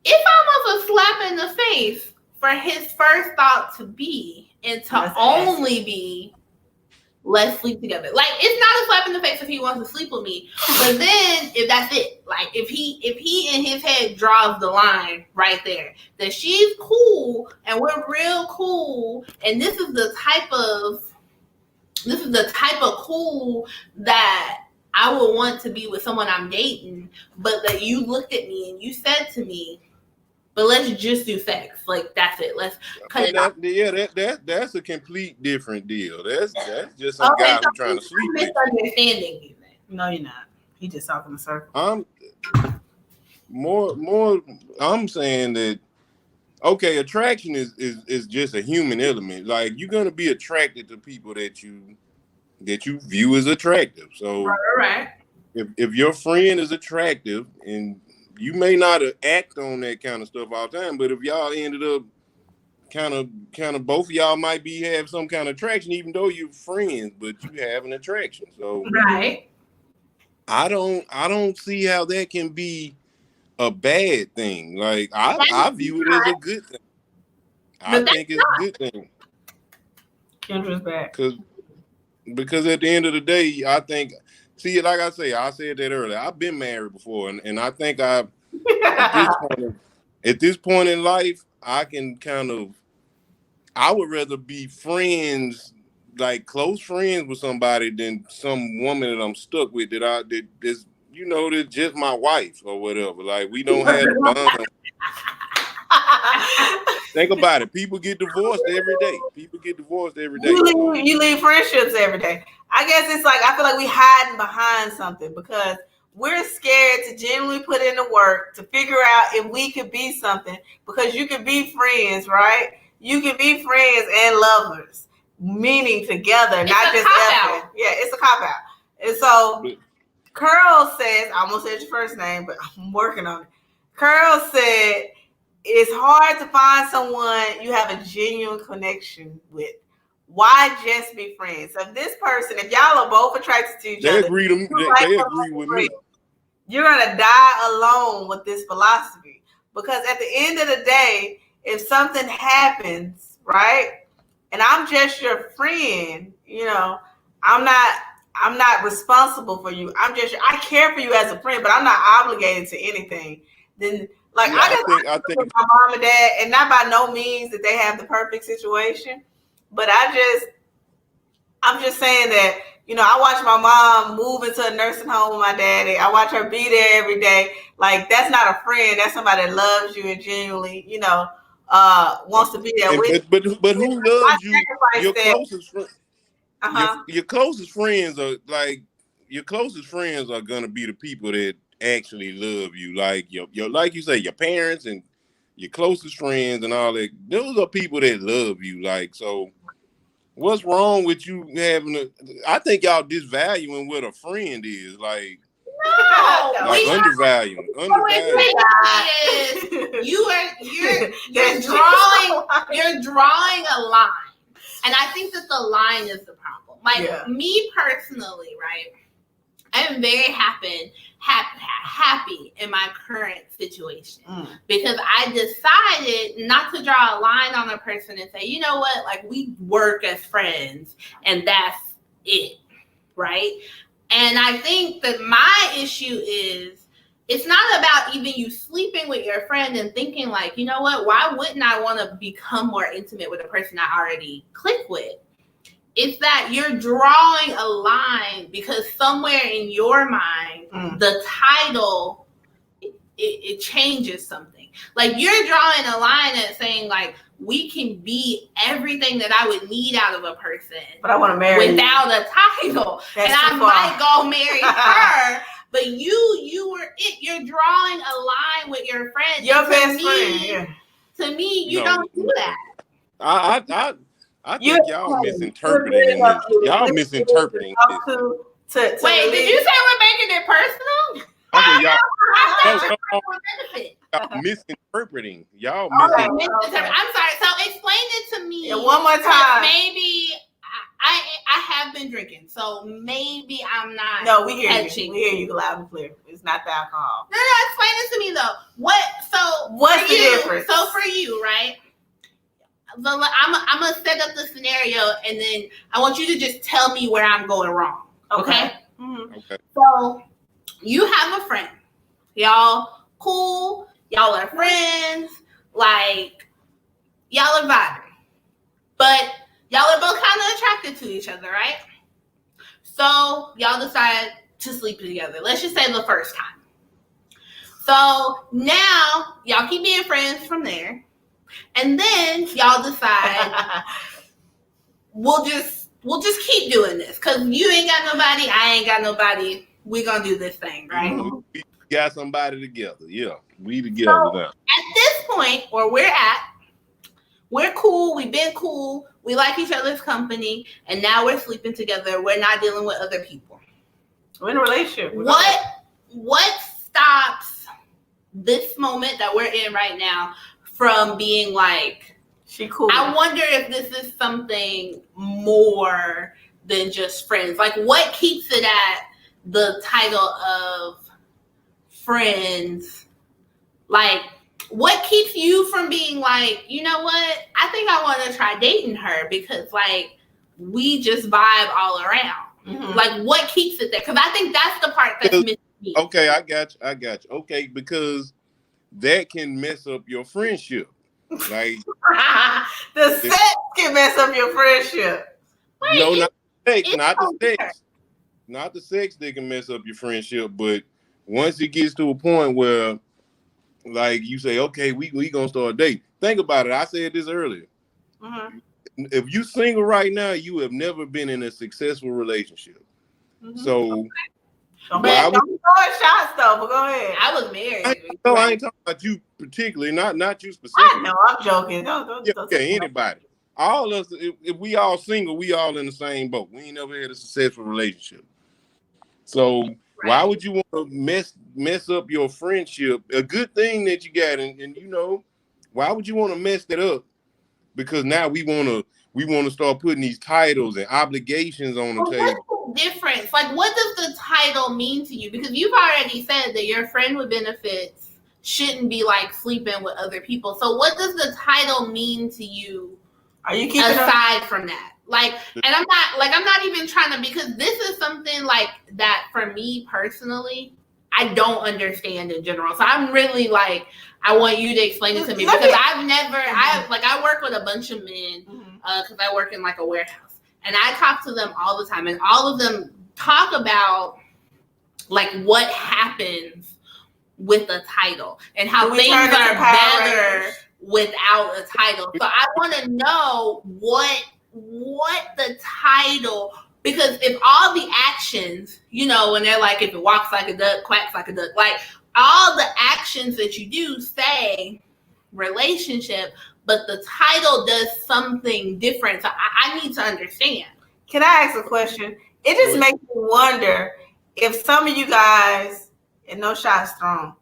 If I was a slap in the face for his first thought to be and to only be, let's sleep together. Like, it's not a slap in the face if he wants to sleep with me. But then if that's it, like if he in his head draws the line right there, that she's cool and we're real cool, and this is the type of cool that I would want to be with someone I'm dating, but that you looked at me and you said to me, but let's just do sex. Like, that's it. Let's cut it off. That's a complete different deal. That's just some guy who's trying to sleep with you. Misunderstanding you. No, you're not. He just talking in a circle. I'm saying that, okay, attraction is just a human element. Like, you're gonna be attracted to people that you view as attractive. So right. if your friend is attractive and you may not act on that kind of stuff all the time, but if y'all ended up kind of both of y'all might have some kind of attraction, even though you're friends, but you have an attraction. So Right. I don't see how that can be a bad thing. Like I view it as a good thing. I think it's a good thing. Kendra's back. Because at the end of the day, I think, see, like I said that earlier. I've been married before, and I think at this point in life, I can I would rather be friends, like close friends with somebody than some woman that I'm stuck with that's just my wife or whatever. Like we don't have a bond. Think about it. People get divorced every day. You leave friendships every day. I guess it's like, I feel like we hiding behind something because we're scared to genuinely put in the work to figure out if we could be something, because you can be friends, right? You can be friends and lovers, meaning together, not just effing. Yeah, it's a cop out. And so Curl says, I almost said your first name, but I'm working on it. Curl said, it's hard to find someone you have a genuine connection with. Why just be friends? So if y'all are both attracted to each other, they agree with me. You're gonna die alone with this philosophy, because at the end of the day, if something happens, right, and I'm just your friend, I'm not responsible for you. I care for you as a friend, but I'm not obligated to anything. Then. Like, yeah, I think with my mom and dad, and not by no means that they have the perfect situation, but I'm just saying that, I watch my mom move into a nursing home with my daddy. I watch her be there every day. Like, that's not a friend. That's somebody that loves you and genuinely, wants to be there with you. But who loves you? Your closest friends. Your closest friends are gonna be the people that actually love you, like your like you say, your parents and your closest friends and all that. Those are people that love you. Like, so what's wrong with you having I think y'all disvaluing what a friend is. Like, undervaluing. You're drawing a line, and I think that the line is the problem. Like, me personally, right? I'm very happy in my current situation because I decided not to draw a line on a person and say, you know what, like, we work as friends and that's it, right? And I think that my issue is, it's not about even you sleeping with your friend and thinking like, you know what, why wouldn't I want to become more intimate with a person I already click with? It's that you're drawing a line because somewhere in your mind, the title, it changes something. Like, you're drawing a line that's saying, like, we can be everything that I would need out of a person. But I want to marry without a title. And I might go marry her. But you're drawing a line with your friend. Your best friend. Yeah. To me, you don't do that. I think y'all misinterpreting this. Y'all misinterpreting this. Wait, did you say we're making it personal? Y'all misinterpreting. Y'all misinterpreting. I'm sorry. So explain it to me. Yeah, one more time. Maybe I have been drinking, so maybe I'm not. No, we hear you. We hear you loud and clear. It's not the alcohol. No. Explain it to me though. What's the difference? So for you, right? I'm gonna set up the scenario, and then I want you to just tell me where I'm going wrong. Okay. Mm-hmm. Okay. So you have a friend. Y'all cool. Y'all are friends. Like, y'all are vibing, but y'all are both kind of attracted to each other, right? So y'all decide to sleep together. Let's just say the first time. So now y'all keep being friends from there. And then y'all decide we'll just keep doing this because you ain't got nobody, I ain't got nobody. We gonna do this thing, right? We got somebody together. Yeah, we together now. At this point where we're cool. We've been cool. We like each other's company, and now we're sleeping together. We're not dealing with other people. We're in a relationship. What stops this moment that we're in right now from being like, she cool. I wonder if this is something more than just friends. Like, what keeps it at the title of friends? Like, what keeps you from being like, you know what? I think I want to try dating her because, like, we just vibe all around. Mm-hmm. Like, what keeps it there? Because I think that's the part that's missing me. Okay, I got you. Okay, because that can mess up your friendship. Like, the sex can mess up your friendship. Wait, no, not the sex. Not the sex. Not the sex that can mess up your friendship. But once it gets to a point where, like, you say, okay, we gonna start dating. Think about it. I said this earlier. Mm-hmm. If you single right now, you have never been in a successful relationship. Mm-hmm. So, don't throw shots though. But go ahead. I was married. I ain't talking about you particularly, not you specifically. I know, I'm joking. Don't anybody. All of us, if we all single, we all in the same boat. We ain't never had a successful relationship. So why would you want to mess up your friendship? A good thing that you got, and you know, why would you want to mess that up? Because now we want to start putting these titles and obligations on the table. What's the difference? Like, what does the title mean to you? Because you've already said that your friend with benefits shouldn't be like sleeping with other people. So what does the title mean to you? Are you keeping aside from that? Like, and I'm not even trying to, because this is something like that for me personally, I don't understand in general. So I'm really like, I want you to explain it to me, because I work with a bunch of men because I work in like a warehouse, and I talk to them all the time, and all of them talk about like what happens with the title and how things are better without a title. So I want to know what the title, because if all the actions, you know, when they're like, if it walks like a duck, quacks like a duck, like all the actions that you do say relationship, but the title does something different. So I need to understand. Can I ask a question? It just makes me wonder if some of you guys, and no shots thrown,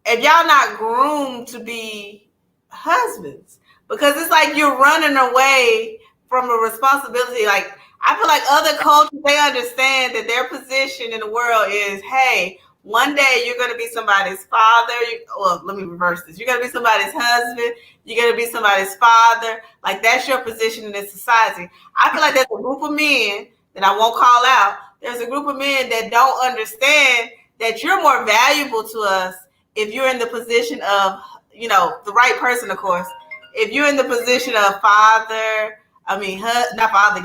if y'all not groomed to be husbands, because it's like you're running away from a responsibility. Like, I feel like other cultures, they understand that their position in the world is, hey, one day you're going to be somebody's father. Well, let me reverse this. You're going to be somebody's husband. You're going to be somebody's father. Like, that's your position in this society. I feel like there's a group of men that I won't call out. There's a group of men that don't understand that you're more valuable to us if you're in the position of, you know, the right person, of course. If you're in the position of father, not father,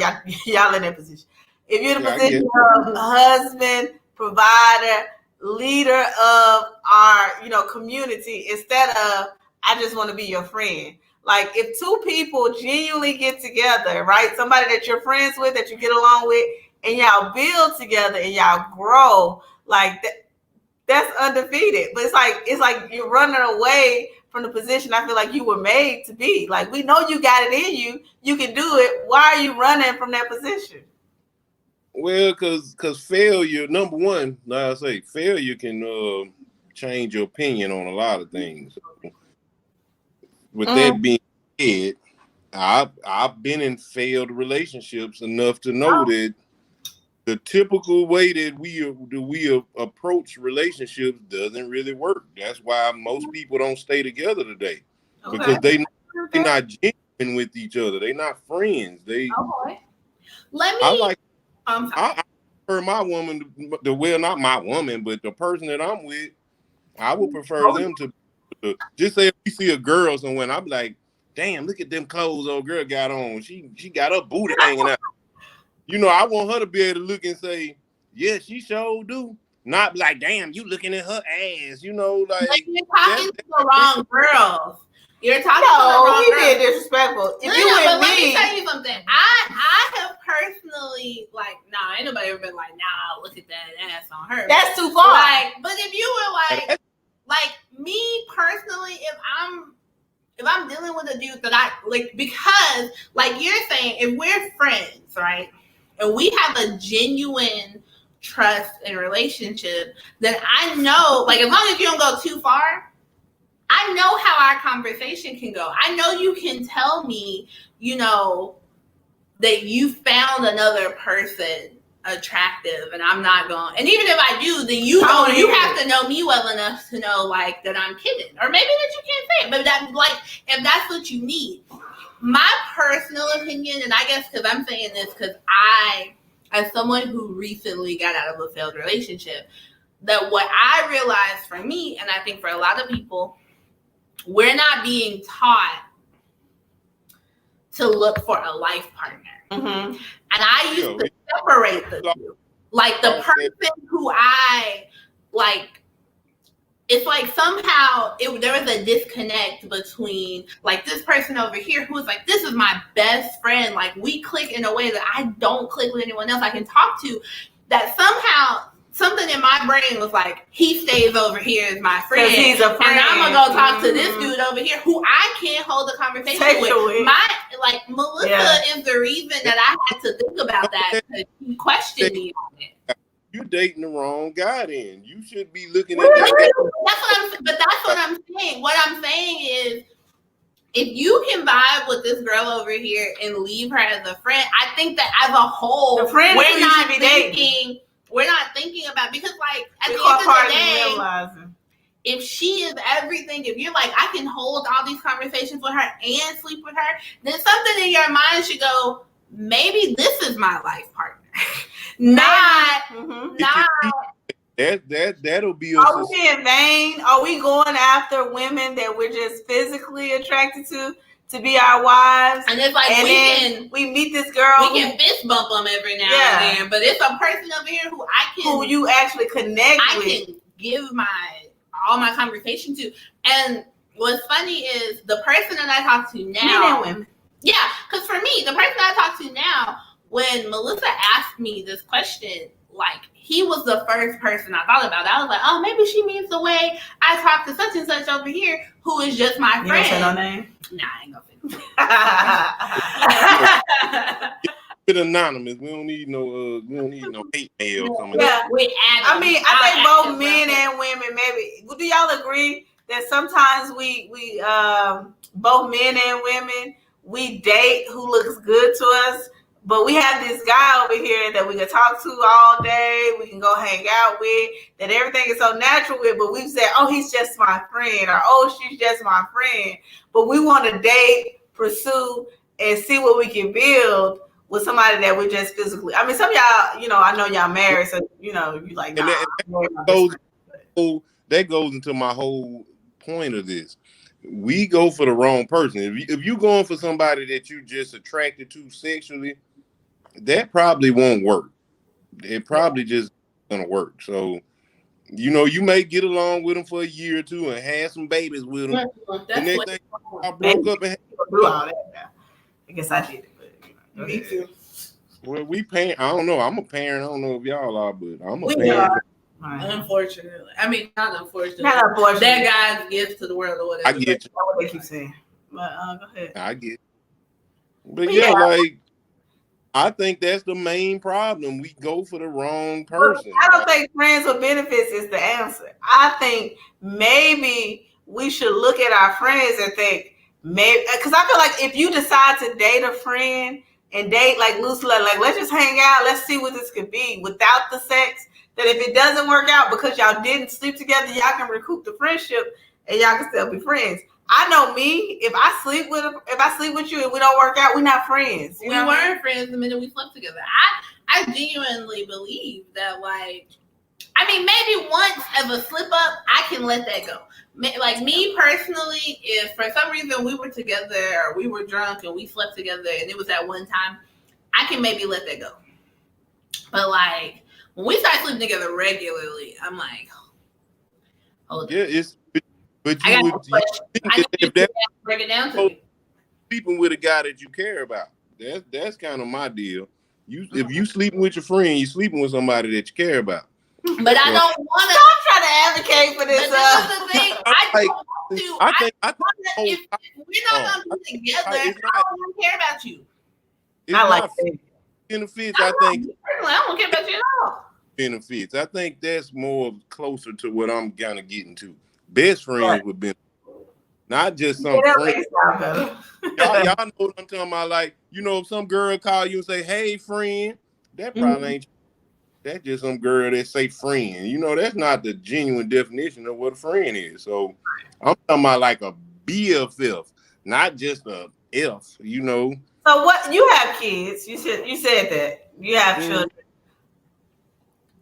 y'all in that position. If you're in the position of husband, provider, leader of our, you know, community, instead of, I just want to be your friend. Like, if two people genuinely get together, right? Somebody that you're friends with, that you get along with, and y'all build together and y'all grow, like that's undefeated. But it's like you're running away from the position I feel like you were made to be. Like, we know you got it in you. You can do it. Why are you running from that position? Well, because failure, number one, like I say, failure can change your opinion on a lot of things. With that being said, I've been in failed relationships enough to know that the typical way that we approach relationships doesn't really work. That's why most people don't stay together today, because they're not genuine with each other. They're not friends. I prefer my woman, not my woman, but the person that I'm with, I would prefer them to just say if we see a girl somewhere, and I'm like, damn, look at them clothes old girl got on. She got her booty hanging out. You know, I want her to be able to look and say, yeah, she sure do. Not like, damn, you looking at her ass. You know, like you're talking to the wrong girls. You're talking to the wrong girls. Being disrespectful. If let me tell you something. I have personally, like, ain't nobody ever been like, look at that ass on her. That's too far. Like, but if you were like me personally, if I'm dealing with a dude that I like, because like you're saying, if we're friends, right, and we have a genuine trust and relationship, then I know, like, as long as you don't go too far, our conversation can go. I know you can tell me, you know, that you found another person attractive, and I'm not going. And even if I do, then you have to know me well enough to know like that I'm kidding, or maybe that you can't say it, but that like if that's what you need. My personal opinion, and I guess because I'm saying this because I, as someone who recently got out of a failed relationship, that what I realized for me, and I think for a lot of people, we're not being taught to look for a life partner. Mm-hmm. And I used to separate the two. Like the person who I like, it's like somehow there was a disconnect between like this person over here who was like, this is my best friend. Like we click in a way that I don't click with anyone else I can talk to. That somehow something in my brain was like, he stays over here as my friend. He's a friend. And I'm going to go talk to this dude over here who I can't hold a conversation with. Melissa is the reason that I had to think about that, because he questioned me on it. You're dating the wrong guy then. You should be looking at that. That's what I'm saying. What I'm saying is, if you can vibe with this girl over here and leave her as a friend, I think that as a whole, we're not thinking about, because like at the end of the day, if she is everything, if you're like, I can hold all these conversations with her and sleep with her, then something in your mind should go, maybe this is my life partner. That'll be. Are we being vain? Are we going after women that we're just physically attracted to be our wives? And it's like we meet this girl. We can fist bump them every now and then, but it's a person over here who you actually connect with. I can give all my conversation to. And what's funny is the person that I talk to now. Men and women. Yeah, because for me, the person I talk to now, when Melissa asked me this question, like, he was the first person I thought about. I was like, oh, maybe she means the way I talk to such and such over here, who is just my friend. You don't say no name? Nah, I ain't gonna say It's anonymous. We don't need no hate mail. Yeah, I mean, I think both men and women, maybe. Do y'all agree that sometimes we both men and women, we date who looks good to us, but we have this guy over here that we can talk to all day, we can go hang out with, that everything is so natural with, but we've said, oh, he's just my friend, or oh, she's just my friend. But we want to date, pursue, and see what we can build with somebody that we're just physically. I mean, some of y'all, I know y'all married, so you like, nah, that goes into my whole point of this. We go for the wrong person. If you're going for somebody that you just attracted to sexually, that probably won't work. It probably just gonna work. So, you may get along with them for a year or two and have some babies with them. The next thing I broke up and do all that now. I guess I did it, but me too. Well, we parent. I don't know. I'm a parent. I don't know if y'all are, but I'm a parent. Unfortunately, I mean, not unfortunately. That guy's gift to the world or whatever. I get you. That's what they keep saying. But go ahead. I get it. But yeah, like, I think that's the main problem. We go for the wrong person. I don't think friends with benefits is the answer. I think maybe we should look at our friends and think, maybe, because I feel like if you decide to date a friend and date like loosely, like let's just hang out, let's see what this could be without the sex, that if it doesn't work out because y'all didn't sleep together, y'all can recoup the friendship and y'all can still be friends. I know me, if I sleep with you and we don't work out, we're not friends. We weren't friends the minute we slept together. I genuinely believe that, like, I mean, maybe once as a slip up, I can let that go. Like, me personally, if for some reason we were together or we were drunk and we slept together and it was at one time, I can maybe let that go. But like, when we start sleeping together regularly, I'm like, hold on. Yeah, but I need you to break it down to me. Sleeping with a guy that you care about. That's kind of my deal. If you sleeping with your friend, you sleeping with somebody that you care about. But I don't want to. Stop trying to advocate for this. But this is the thing. I don't want to. If we're not gonna be together, I don't care about you. I like that. Benefits. I think. Personally, I don't care about you at all. Benefits. I think that's more closer to what I'm kind of getting to. Best friends with benefits. not just some That friend. makes it sound better. Y'all know what I'm talking about. Like, if some girl call you and say, "Hey, friend," that probably ain't. That's just some girl that say friend. That's not the genuine definition of what a friend is. So I'm talking about like a BFF, not just a F. So what? You have kids. You said that you have children.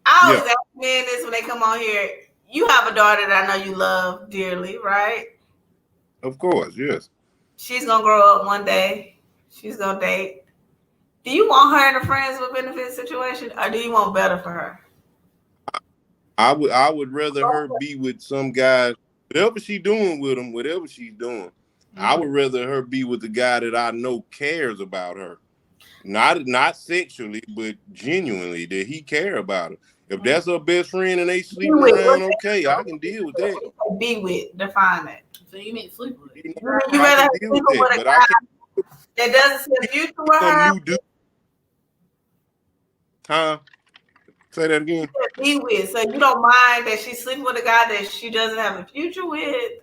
I always ask men this when they come on here. You have a daughter that I know you love dearly, right? Of course, yes. She's gonna grow up one day. She's gonna date. Do you want her in a friends with benefits situation, or do you want better for her? I would rather her be with some guy, whatever she's doing with him, whatever she's doing. I would rather her be with the guy that I know cares about her, not sexually, but genuinely that he care about her. If that's her best friend and they sleep around, okay, I can deal with that. Be with, define it. So you mean sleep with? You rather sleep with a guy that doesn't see a future with her? Huh? Say that again. Be with, so you don't mind that she's sleeping with a guy that she doesn't have a future with,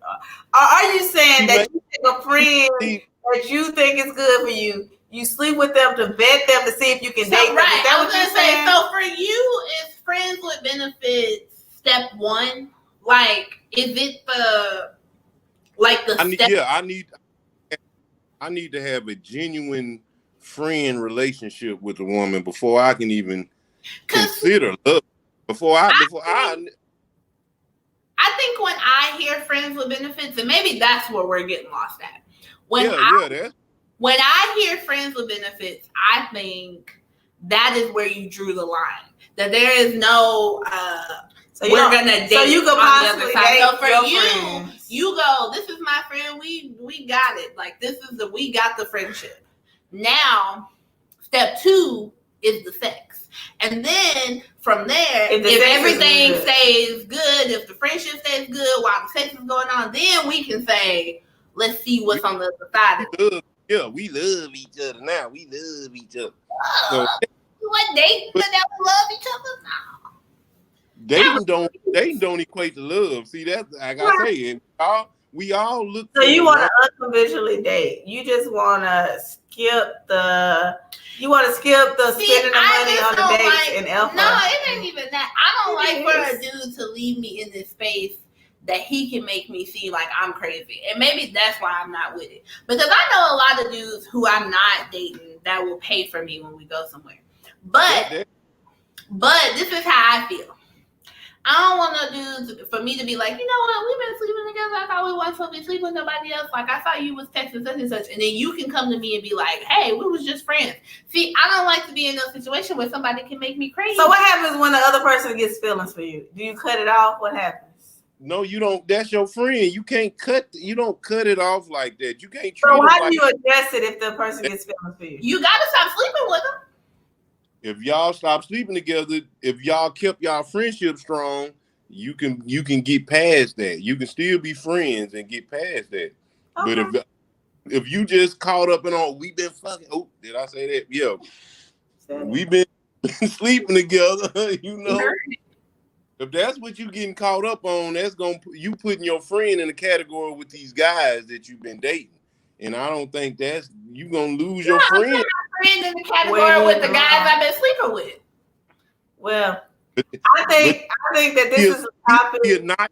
or are you saying that you take a friend that you think is good for you? You sleep with them to vet them to see if you can date them. Right. Is that what you're saying? So for you, is friends with benefits step one? Like, is it the I need to have a genuine friend relationship with a woman before I can even consider love. I think when I hear friends with benefits, and maybe that's where we're getting lost at. When I hear friends with benefits, I think that is where you drew the line. That there is no we're gonna date. So you could possibly date. So for you go, this is my friend. We got it. Like, we got the friendship. Now, step 2 is the sex. And then from there, if everything stays good, if the friendship stays good while the sex is going on, then we can say, let's see what's on the other side. Yeah, we love each other now. We love each other. What dating that we love each other now? Dating don't equate to love. See, that's like I say, we all look. So you want to unconventionally date? You just want to skip the spending the money on the dates and alpha? No, it ain't even that. I don't like for a dude to leave me in this space that he can make me see like I'm crazy. And maybe that's why I'm not with it. Because I know a lot of dudes who I'm not dating that will pay for me when we go somewhere. But this is how I feel. I don't want no dudes for me to be like, you know what, we've been sleeping together. I thought we weren't supposed to be sleeping with nobody else. Like, I thought you was texting such and such. And then you can come to me and be like, hey, we was just friends. See, I don't like to be in a situation where somebody can make me crazy. So what happens when the other person gets feelings for you? Do you cut it off? What happens? No, you don't. That's your friend. You don't cut it off like that. You can't treat So how do you address it if the person gets feelings for you? You got to stop sleeping with them. If y'all stop sleeping together, if y'all kept y'all friendship strong, you can get past that. You can still be friends and get past that. Okay. But if you just caught up in all, we've been fucking. Oh, did I say that? Yeah, we've been sleeping together. If that's what you getting caught up on, that's you putting your friend in a category with these guys that you've been dating. And I don't think you gonna lose your friend. I'm friend in the category with the guys I've been sleeping with. Well, I think that this is a topic. You're not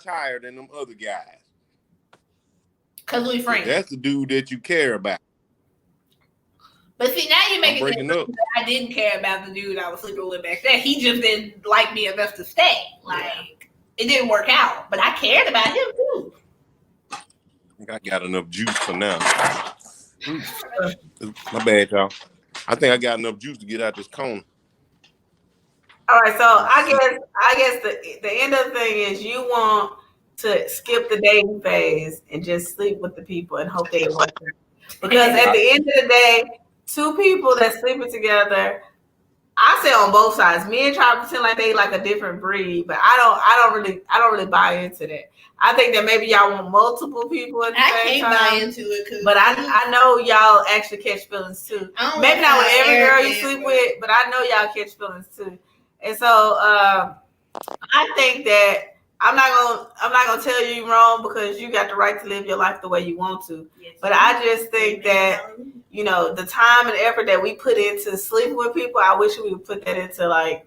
higher than them other guys. Cause we friends. That's the dude that you care about. But see, now you're making it up. I didn't care about the dude I was sleeping with back then. He just didn't like me enough to stay. Like, it didn't work out. But I cared about him too. I think I got enough juice for now. My bad, y'all. I think I got enough juice to get out this cone. All right, so I guess the end of the thing is you want to skip the dating phase and just sleep with the people and hope they work. Because at the end of the day, two people that sleeping together, I say on both sides. Men try to pretend like they like a different breed, but I don't really buy into that. I think that maybe y'all want multiple people at the same time. I can't buy into it, but I know y'all actually catch feelings too. Maybe not with every girl you sleep with, but I know y'all catch feelings too. And so I think that I'm not gonna tell you you're wrong because you got the right to live your life the way you want to. Yes, But I just think that, you know, the time and effort that we put into sleeping with people, I wish we would put that into like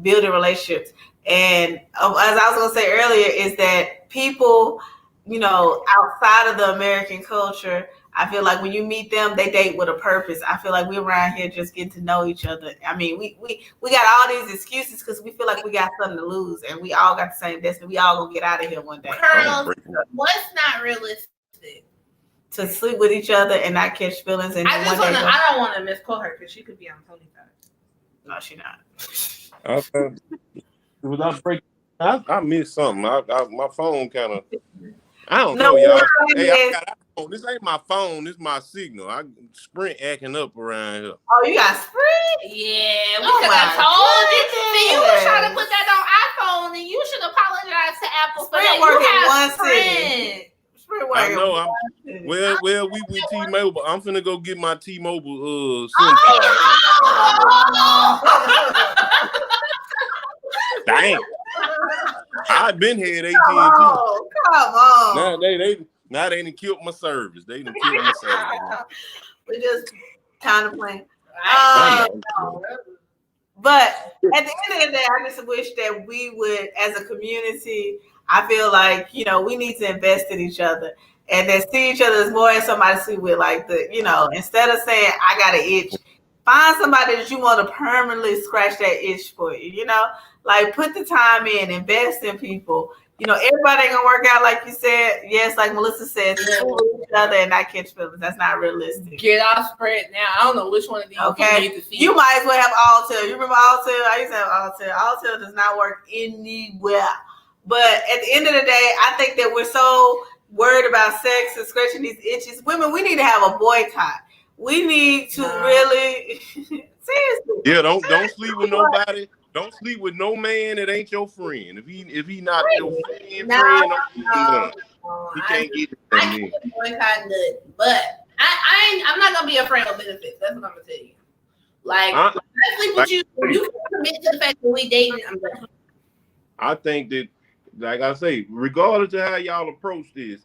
building relationships. And as I was gonna say earlier, is that people, you know, outside of the American culture, I feel like when you meet them, they date with a purpose. I feel like we're around here just getting to know each other. I mean, we got all these excuses because we feel like we got something to lose, and we all got the same destiny. We all gonna get out of here one day. Girls, what's not realistic? To sleep with each other and not catch feelings. And I don't want to misquote her because she could be on Tony's side. No, she not. Without breaking, I missed something. My phone kind of. I don't know, y'all. Hey, I got iPhone. This ain't my phone. This is my signal. Sprint acting up around here. Oh, you got Sprint? Yeah, we could have told you. See, you were trying to put that on iPhone, and you should apologize to Apple for that. Sprint I know. Well, we with T-Mobile. I'm finna go get my T-Mobile SIM card. Dang. I've been here at AT&T. Come on. Now they done killed my service. They done killed my service. We're just kind of playing. But at the end of the day, I just wish that we would, as a community, I feel like, you know, we need to invest in each other and then see each other as more as somebody to see with, like, the, you know, instead of saying I got an itch, find somebody that you want to permanently scratch that itch for you, you know, like put the time in, invest in people. You know, everybody ain't gonna work out like you said. Yes, like Melissa said, fool each other and not catch feelings. That's not realistic. Get off Sprint now. I don't know which one of these you need to see. You might as well have Altel. You remember Altel? I used to have Altel. Altel does not work anywhere. But at the end of the day, I think that we're so worried about sex and scratching these itches. Women, we need to have a boycott. We need to really seriously. Yeah, don't sleep with nobody. Don't sleep with no man that ain't your friend. If he not your friend, he can't get it. I can't boycott nothing, but I'm not gonna be a friend of benefits. That's what I'm gonna tell you. Like, I sleep with you. You can commit to the fact that we dating. I'm done. I think that, like I say, regardless of how y'all approach this,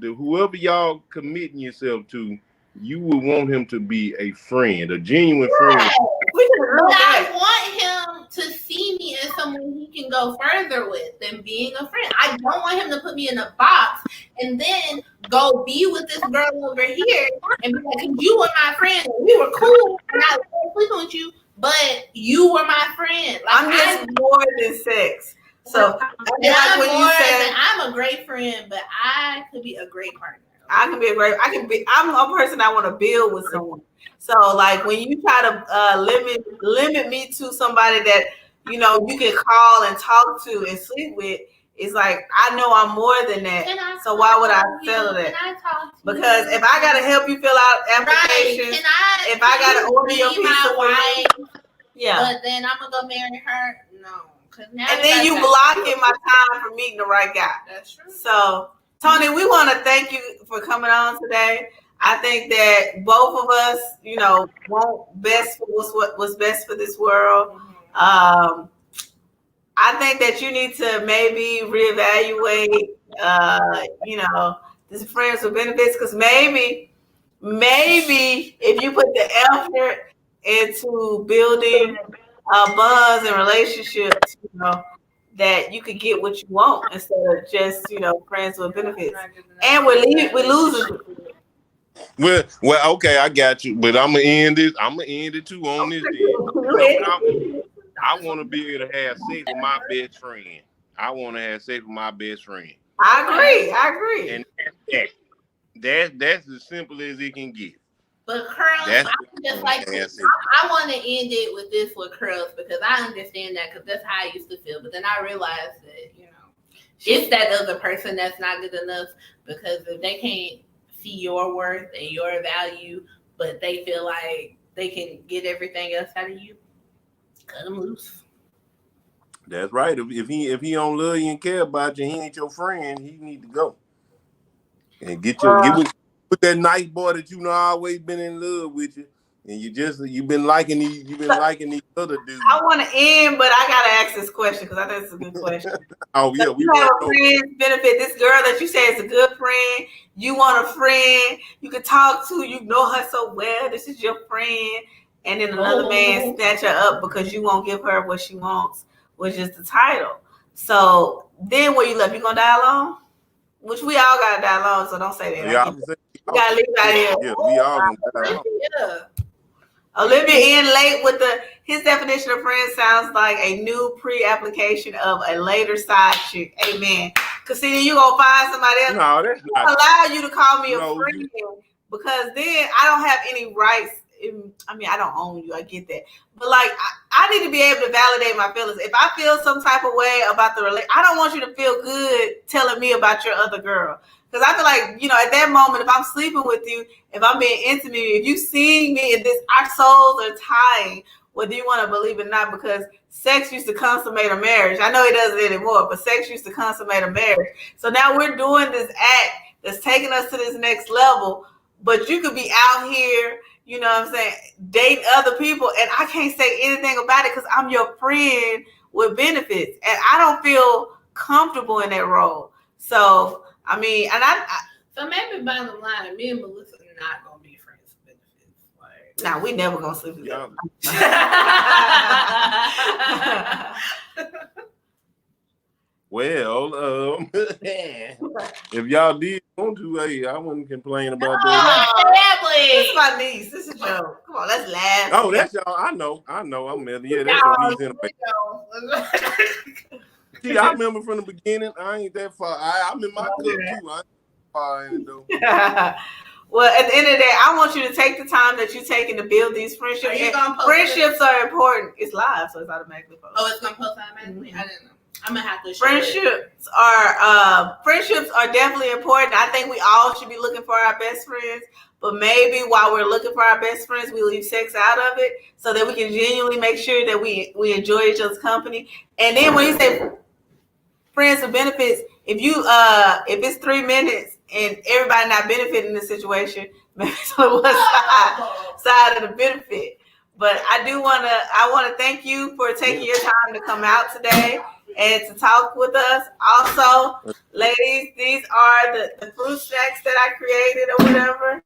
whoever y'all committing yourself to, you would want him to be a friend, a genuine friend. But I want him to see me as someone he can go further with than being a friend. I don't want him to put me in a box and then go be with this girl over here and be like, you were my friend. We were cool. And I was sleeping with you, but you were my friend. Like, I'm just more than sex. So I'm a great friend, but I could be a great partner. I'm a person that want to build with someone. So like when you try to limit me to somebody that, you know, you can call and talk to and sleep with, it's like, I know I'm more than that. So why would I settle that? Because if I gotta help you fill out applications, if I gotta order your pizza for you, yeah. But then I'm gonna go marry her. No. And then you blocking my time for meeting the right guy. That's true. So Tony, we want to thank you for coming on today. I think that both of us, you know, want best for what's best for this world. I think that you need to maybe reevaluate, you know, this friends with benefits, because maybe if you put the effort into building bonds and relationships, you know, that you could get what you want instead of just, you know, friends with benefits. And we're losing. Well, okay, I got you, but I'm gonna end it too on this. I want to be able to have sex with my best friend. I want to have sex with my best friend. I agree. And that's as simple as it can get. But curls, I want to end it with this with curls because I understand that because that's how I used to feel. But then I realized that, you know, it's that other person that's not good enough because if they can't see your worth and your value, but they feel like they can get everything else out of you, cut them loose. That's right. If he don't love you and care about you, he ain't your friend. He need to go and get with that nice boy that you know always been in love with you, and you've been liking these other dudes. I want to end, but I gotta ask this question because I think it's a good question. Oh yeah, you have a friend's benefit. This girl that you say is a good friend. You want a friend you can talk to. You know her so well. This is your friend, and then another man snatch her up because you won't give her what she wants, which is the title. So then, where you left, you gonna die alone? Which we all gotta die alone. So don't say that. Yeah, you gotta leave out here. Yeah, we all gonna die alone. Yeah. Olivia in late with his definition of friend sounds like a new pre-application of a later side chick. Amen. Cause see, then you gonna find somebody else. No, that's not. Allow you to call me a friend because then I don't have any rights. I mean, I don't own you. I get that, but like, I need to be able to validate my feelings. If I feel some type of way about the relationship, I don't want you to feel good telling me about your other girl. Because I feel like, at that moment, if I'm sleeping with you, if I'm being intimate, if you see me in this, our souls are tying, whether you want to believe it or not, because sex used to consummate a marriage. I know it doesn't anymore, but sex used to consummate a marriage. So now we're doing this act that's taking us to this next level, but you could be out here, you know what I'm saying, dating other people, and I can't say anything about it because I'm your friend with benefits, and I don't feel comfortable in that role. So, I mean, and so maybe by the line, me and Melissa are not gonna be friends with benefits. Like, nah, we never gonna sleep together. Well, if y'all did want to, hey, I wouldn't complain about that. This is my niece. This is a joke. Come on, let's laugh. Oh, that's y'all. I know. I'm Melly. Yeah, that's your niece anyway. See, I remember from the beginning. I ain't that far. I'm in my cup too. I ain't far in it though. Well, at the end of the day, I want you to take the time that you're taking to build these friendships. Friendships are important. It's live, so it's automatically posted. Oh, it's gonna post automatically. I didn't know. I'm gonna have to. Friendships are definitely important. I think we all should be looking for our best friends, but maybe while we're looking for our best friends, we leave sex out of it so that we can genuinely make sure that we enjoy each other's company. And then when you say friends with benefits, if it's 3 minutes and everybody not benefiting in the situation, maybe it's on one side of the benefit. But I want to thank you for taking your time to come out today and to talk with us. Also, ladies, these are the fruit snacks that I created or whatever.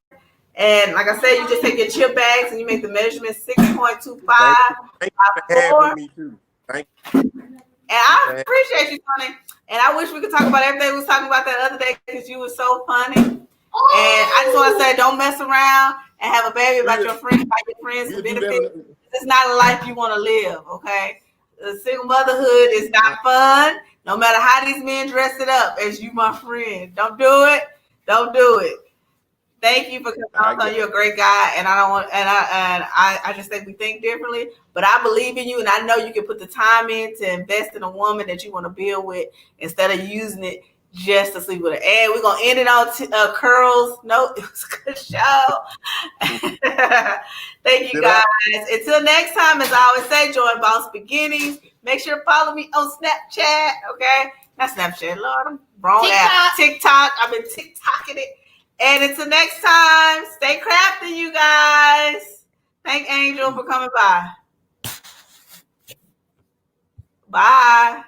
And like I said, you just take your chip bags and you make the measurement 6.25. Thank you for having me too. Thank you. And I appreciate you, Tony. And I wish we could talk about everything we was talking about that other day because you were so funny. And I just want to say, don't mess around and have a baby about your friends with benefits. It's not a life you want to live, okay? The single motherhood is not fun. No matter how these men dress it up as you, my friend. Don't do it. Don't do it. Thank you for coming on. You're a great guy, and I just think we think differently. But I believe in you, and I know you can put the time in to invest in a woman that you want to build with instead of using it just to sleep with her. And we're gonna end it on curls. No, it was a good show. Thank you guys. Until next time, as I always say, join Boss Beginnings. Make sure to follow me on Snapchat. Okay, not Snapchat. Lord, I'm wrong app. TikTok. I've been TikToking it. And until next time, stay crafty, you guys. Thank Angel for coming by. Bye.